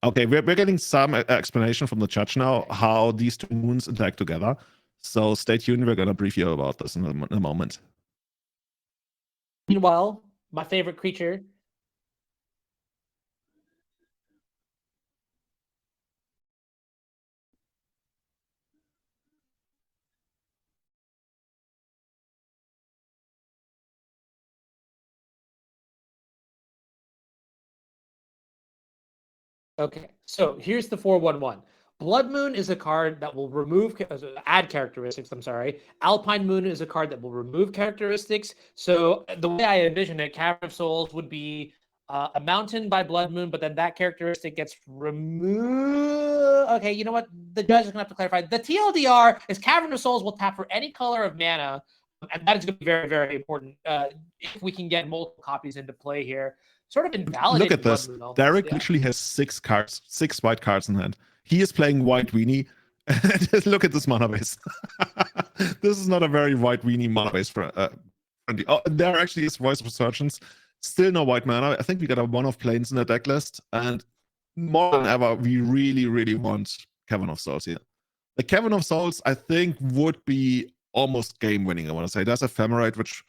Okay, we're getting some explanation from the judge now how these 2 moons interact together. So stay tuned. We're gonna brief you about this in a moment. Meanwhile, my favorite creature. Okay, so here's the 4/1/1. Blood Moon is a card that will add characteristics. I'm sorry. Alpine Moon is a card that will remove characteristics. So the way I envision it, Cavern of Souls would be a mountain by Blood Moon, but then that characteristic gets removed. Okay, you know what? The judge is going to have to clarify. The TLDR is Cavern of Souls will tap for any color of mana, and that is going to be very, very important if we can get multiple copies into play here. Sort of invalidating. Look at this. Derrick literally has 6 white cards in hand. He is playing white weenie. Look at this mana base. This is not a very white weenie mana base for there actually is Voice of Resurgence. Still no white mana. I think we got a 1 of Plains in the deck list, and more than ever, we really, really want Cavern of Souls here. The Cavern of Souls, I think, would be almost game winning. I want to say there's Ephemerate, which,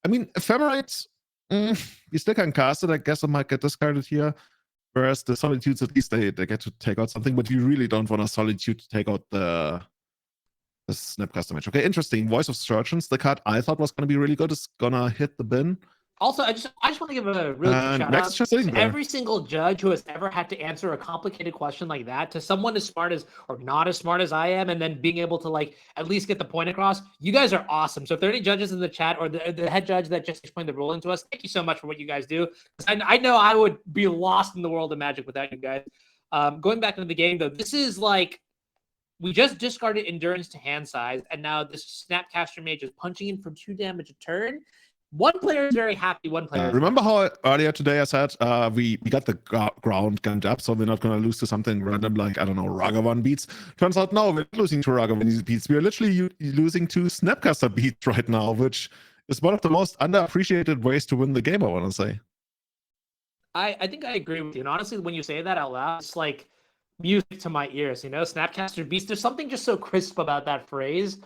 I mean, Ephemerate. You still can cast it. I guess I might get discarded here. Whereas the Solitudes, at least they get to take out something, but you really don't want a Solitude to take out the The snap custom match. Okay, interesting. Voice of Surgeons, the card I thought was going to be really good, is gonna hit the bin. Also, I just want to give a really quick shout Maxx out is just sitting to there. every single judge who has ever had to answer a complicated question like that, to someone as smart as or not as smart as I am, and then being able to like at least get the point across. You guys are awesome. So if there are any judges in the chat or the head judge that just explained the ruling to us, thank you so much for what you guys do. I know I would be lost in the world of Magic without you guys. Going back into the game though, this is like, we just discarded Endurance to hand size, and now this Snapcaster Mage is punching in for 2 damage a turn. One player is very happy, one player is remember how earlier today I said we got the ground gunned up, so we're not going to lose to something random like, I don't know, Ragavan beats. Turns out, no, we're not losing to Ragavan beats. We are literally losing to Snapcaster beats right now, which is one of the most underappreciated ways to win the game, I want to say. I think I agree with you. And honestly, when you say that out loud, it's like music to my ears, you know? Snapcaster beats, there's something just so crisp about that phrase.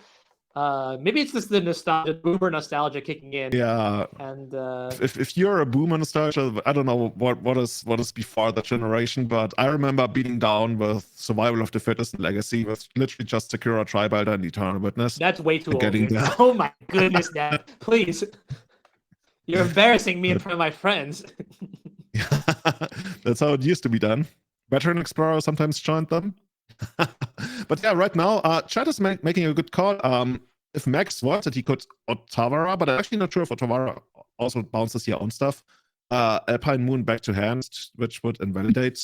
Maybe it's just the nostalgia, boomer nostalgia kicking in. Yeah. And if you're a boomer nostalgia, I don't know what is before that generation, but I remember beating down with Survival of the Fittest and Legacy with literally just Sakura Tribalder and Eternal Witness. That's way too old. Getting there. Oh my goodness, Dad. Please. You're embarrassing me in front of my friends. That's how it used to be done. Veteran Explorer sometimes joined them. But yeah, right now, chat is making a good call. If Maxx wanted, he could Otawara, but I'm actually not sure if Otawara also bounces your own stuff. Alpine Moon back to hand, which would invalidate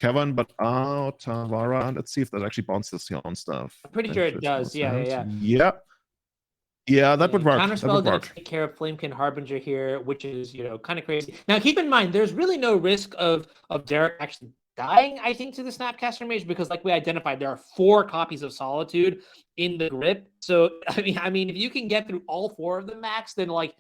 Kevin, but Otawara, let's see if that actually bounces your own stuff. I'm pretty sure it does. Yeah, that would work. Counterspell going to take care of Flamekin Harbinger here, which is, you know, kind of crazy. Now, keep in mind, there's really no risk of Derrick actually dying, I think, to the Snapcaster Mage, because like we identified, there are 4 copies of Solitude in the grip. So, I mean, if you can get through all 4 of them, Max, then like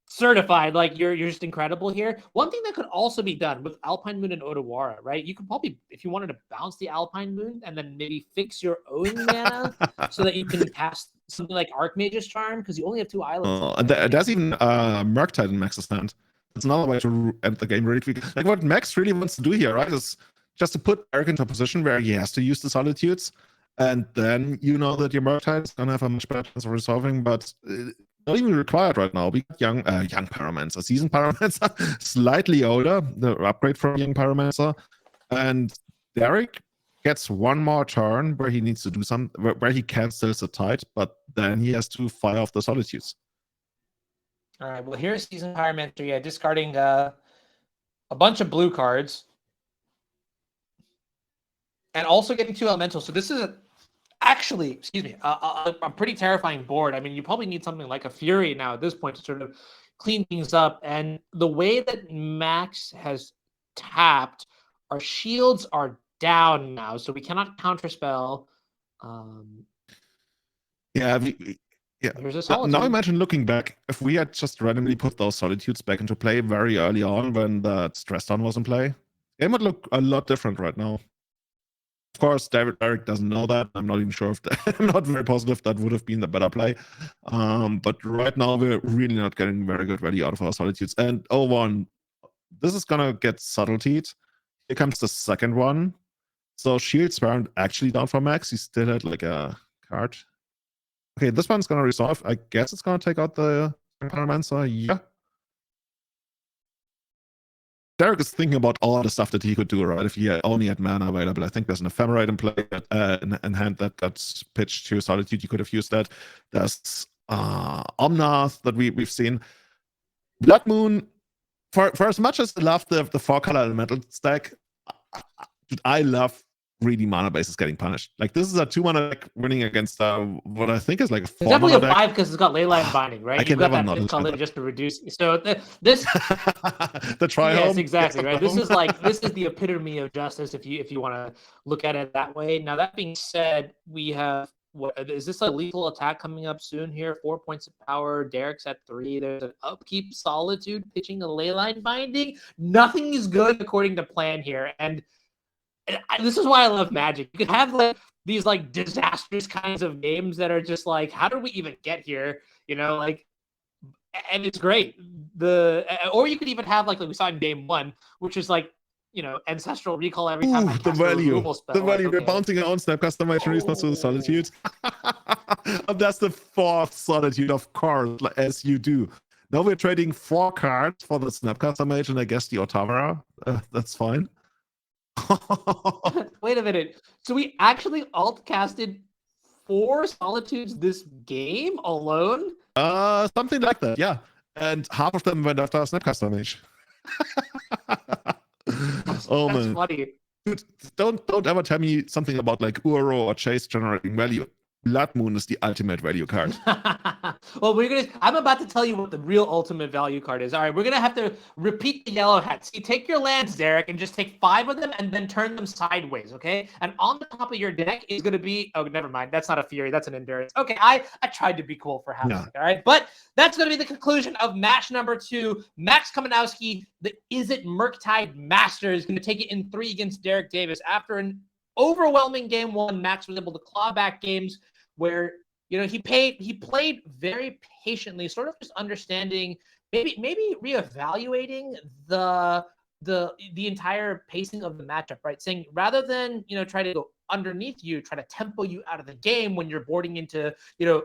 certified, like you're just incredible here. One thing that could also be done with Alpine Moon and Otawara, right? You could probably, if you wanted to bounce the Alpine Moon and then maybe fix your own mana so that you can cast something like Archmage's Charm, because you only have 2 islands. There's even Murktide in Maxx's hand. It's another way to end the game really quick. Like what Maxx really wants to do here, right, is just to put Derrick into a position where he has to use the Solitudes, and then you know that your Murktide is gonna have a much better chance of resolving, but not even required right now. We got young Pyromancer, seasoned Pyromancer, slightly older, the upgrade from young Pyromancer, and Derrick gets one more turn where he needs to do where he can still sit tight, but then he has to fire off the Solitudes. All right, well, here's Seasoned Pyromancer, yeah, discarding a bunch of blue cards. And also getting 2 elementals. So this is actually, excuse me, a pretty terrifying board. I mean, you probably need something like a Fury now at this point to sort of clean things up. And the way that Maxx has tapped, our shields are down now, so we cannot counterspell. Yeah. Now imagine looking back, if we had just randomly put those Solitudes back into play very early on when the Stress Down was in play, it would look a lot different right now. Of course, Derrick doesn't know that. I'm not even sure if I'm not very positive that would have been the better play. But right now, we're really not getting very good value out of our Solitudes. And 0-1, this is going to get subtletied. Here comes the second one. So shields weren't actually down for Maxx. He still had like a card. Okay, this one's going to resolve. I guess it's going to take out the Pyromancer. Yeah. Derrick is thinking about all the stuff that he could do, right? If he only had mana available. I think there's an Ephemerate in play in hand that got pitched to Solitude. You could have used that. There's Omnath that we've seen. Blood Moon, for as much as I love the 4-color elemental stack, I love greedy mana bases getting punished. Like this is a 2-mana deck winning against what I think is like a 4-mana deck. Definitely a 5 because it's got Leyline Binding, right? I can You've got never that color just to reduce. So this the try yes, home. exactly, right? This is the epitome of justice if you want to look at it that way. Now that being said, we have is this a lethal attack coming up soon here? 4 points of power. Derrick's at 3. There's an upkeep Solitude pitching a Leyline Binding. Nothing is good according to plan here, and this is why I love Magic. You could have like these like disastrous kinds of games that are just like, how did we even get here? You know, like, and it's great. Or you could even have like we saw in game 1, which is like ancestral recall every time I The cast a value. removal spell. The value. We're Okay. bouncing our own snap customization response to the solitude. And that's the 4th solitude, of course, as you do. Now we're trading 4 cards for the snap customization and I guess the Otavara. That's fine. Wait a minute. So we actually alt casted 4 solitudes this game alone? Something like that, yeah. And half of them went after snap customization. Oh That's man. funny. Dude, don't ever tell me something about like Uro or Chase generating value. Blood Moon is the ultimate value card. Well, I'm about to tell you what the real ultimate value card is. All right, we're gonna have to repeat the yellow hats. You take your lands, Derrick, and just take 5 of them and then turn them sideways, okay? And on the top of your deck is gonna be, oh, never mind. That's not a Fury, that's an Endurance. Okay, I tried to be cool for half a second, all right? But that's gonna be the conclusion of match number 2. Maxx Kominowski, the Is It Murktide Master, is gonna take it in 3 against Derrick Davis. After an overwhelming game 1, Maxx was able to claw back games where he played very patiently, sort of just understanding, maybe reevaluating the entire pacing of the matchup, right? Saying rather than try to go underneath you, try to tempo you out of the game when you're boarding into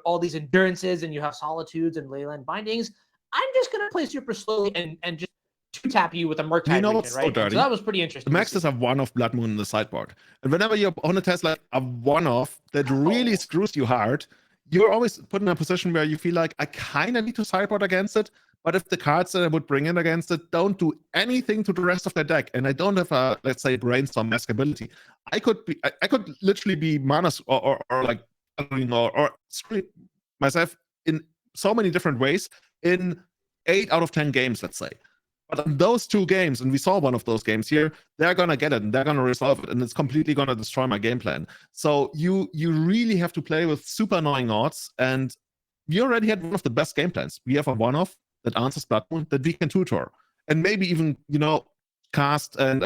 all these endurances and you have solitudes and leyland bindings, I'm just gonna play super slowly and just 2-tap you with a Murktide what's region, right? so dirty? So that was pretty interesting. The Maxxes have 1-off Blood Moon in the sideboard. And whenever your opponent has like a 1-off that really screws you hard, you're always put in a position where you feel like, I kind of need to sideboard against it, but if the cards that I would bring in against it don't do anything to the rest of their deck, and I don't have a, let's say, Brainstorm Mask ability, I could literally be mana or like or screw myself in so many different ways in 8 out of 10 games, let's say. But in those 2 games, and we saw one of those games here, they're gonna get it and they're gonna resolve it, and it's completely gonna destroy my game plan. So you really have to play with super annoying odds, and we already had one of the best game plans. We have a 1-off that answers Blood Moon that we can tutor, and maybe even cast and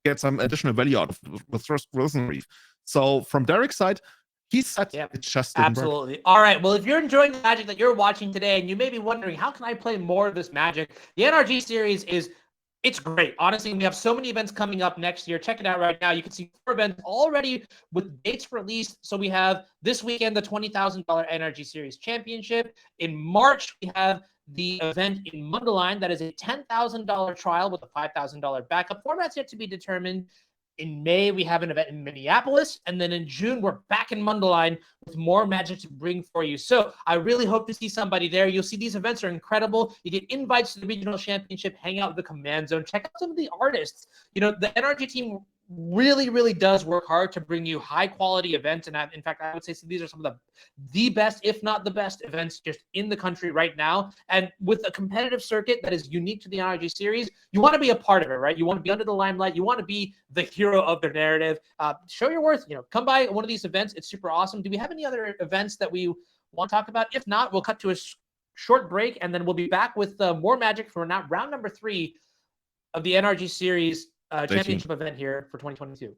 get some additional value out of with Frozen Reef. So from Derrick's side, he said it just didn't absolutely work. All right, well, if you're enjoying the Magic that you're watching today and you may be wondering, how can I play more of this Magic? The NRG series it's great. Honestly, we have so many events coming up next year. Check it out right now. You can see 4 events already with dates released. So we have this weekend, the $20,000 NRG Series Championship. In March, we have the event in Mundelein. That is a $10,000 trial with a $5,000 backup. Format's yet to be determined. In May, we have an event in Minneapolis. And then in June, we're back in Mundelein with more Magic to bring for you. So I really hope to see somebody there. You'll see these events are incredible. You get invites to the regional championship, hang out with the command zone, check out some of the artists. The NRG team really does work hard to bring you high quality events. And in fact, I would say these are some of the best, if not the best events just in the country right now. And with a competitive circuit that is unique to the NRG series, you want to be a part of it, right? You want to be under the limelight. You want to be the hero of their narrative. Show your worth, come by one of these events. It's super awesome. Do we have any other events that we want to talk about? If not, we'll cut to a short break and then we'll be back with more Magic for round number 3 of the NRG series championship event here for 2022.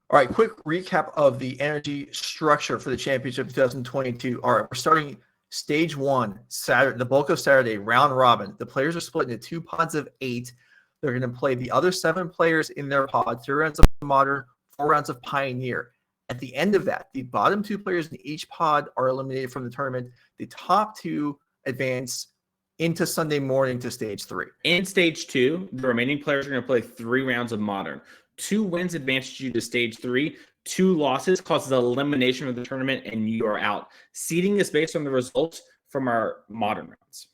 All right, quick recap of the NRG structure for the championship 2022. All right, we're starting stage 1, Saturday, the bulk of Saturday, round robin. The players are split into 2 pods of 8. They're going to play the other 7 players in their pod, 3 rounds of Modern, 4 rounds of Pioneer. At the end of that, the bottom 2 players in each pod are eliminated from the tournament. The top 2 advance into Sunday morning to stage 3. In stage 2, the remaining players are going to play 3 rounds of Modern. 2 wins advances you to stage 3. 2 losses causes elimination of the tournament, and you are out. Seeding is based on the results from our Modern rounds.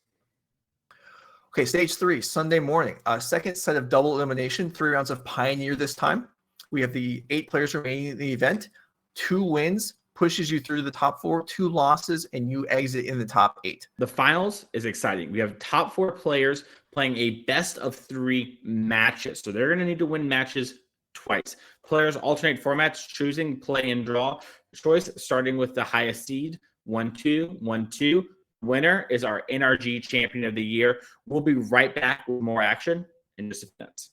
Okay, stage 3, Sunday morning. Second set of double elimination, 3 rounds of Pioneer this time. We have the 8 players remaining in the event. 2 wins pushes you through the top 4, 2 losses, and you exit in the top 8. The finals is exciting. We have top 4 players playing a best of 3 matches. So they're going to need to win matches twice. Players alternate formats, choosing play and draw choice, starting with the highest seed, 1-2, 1-2. Winner is our NRG Champion of the Year. We'll be right back with more action in just a few minutes.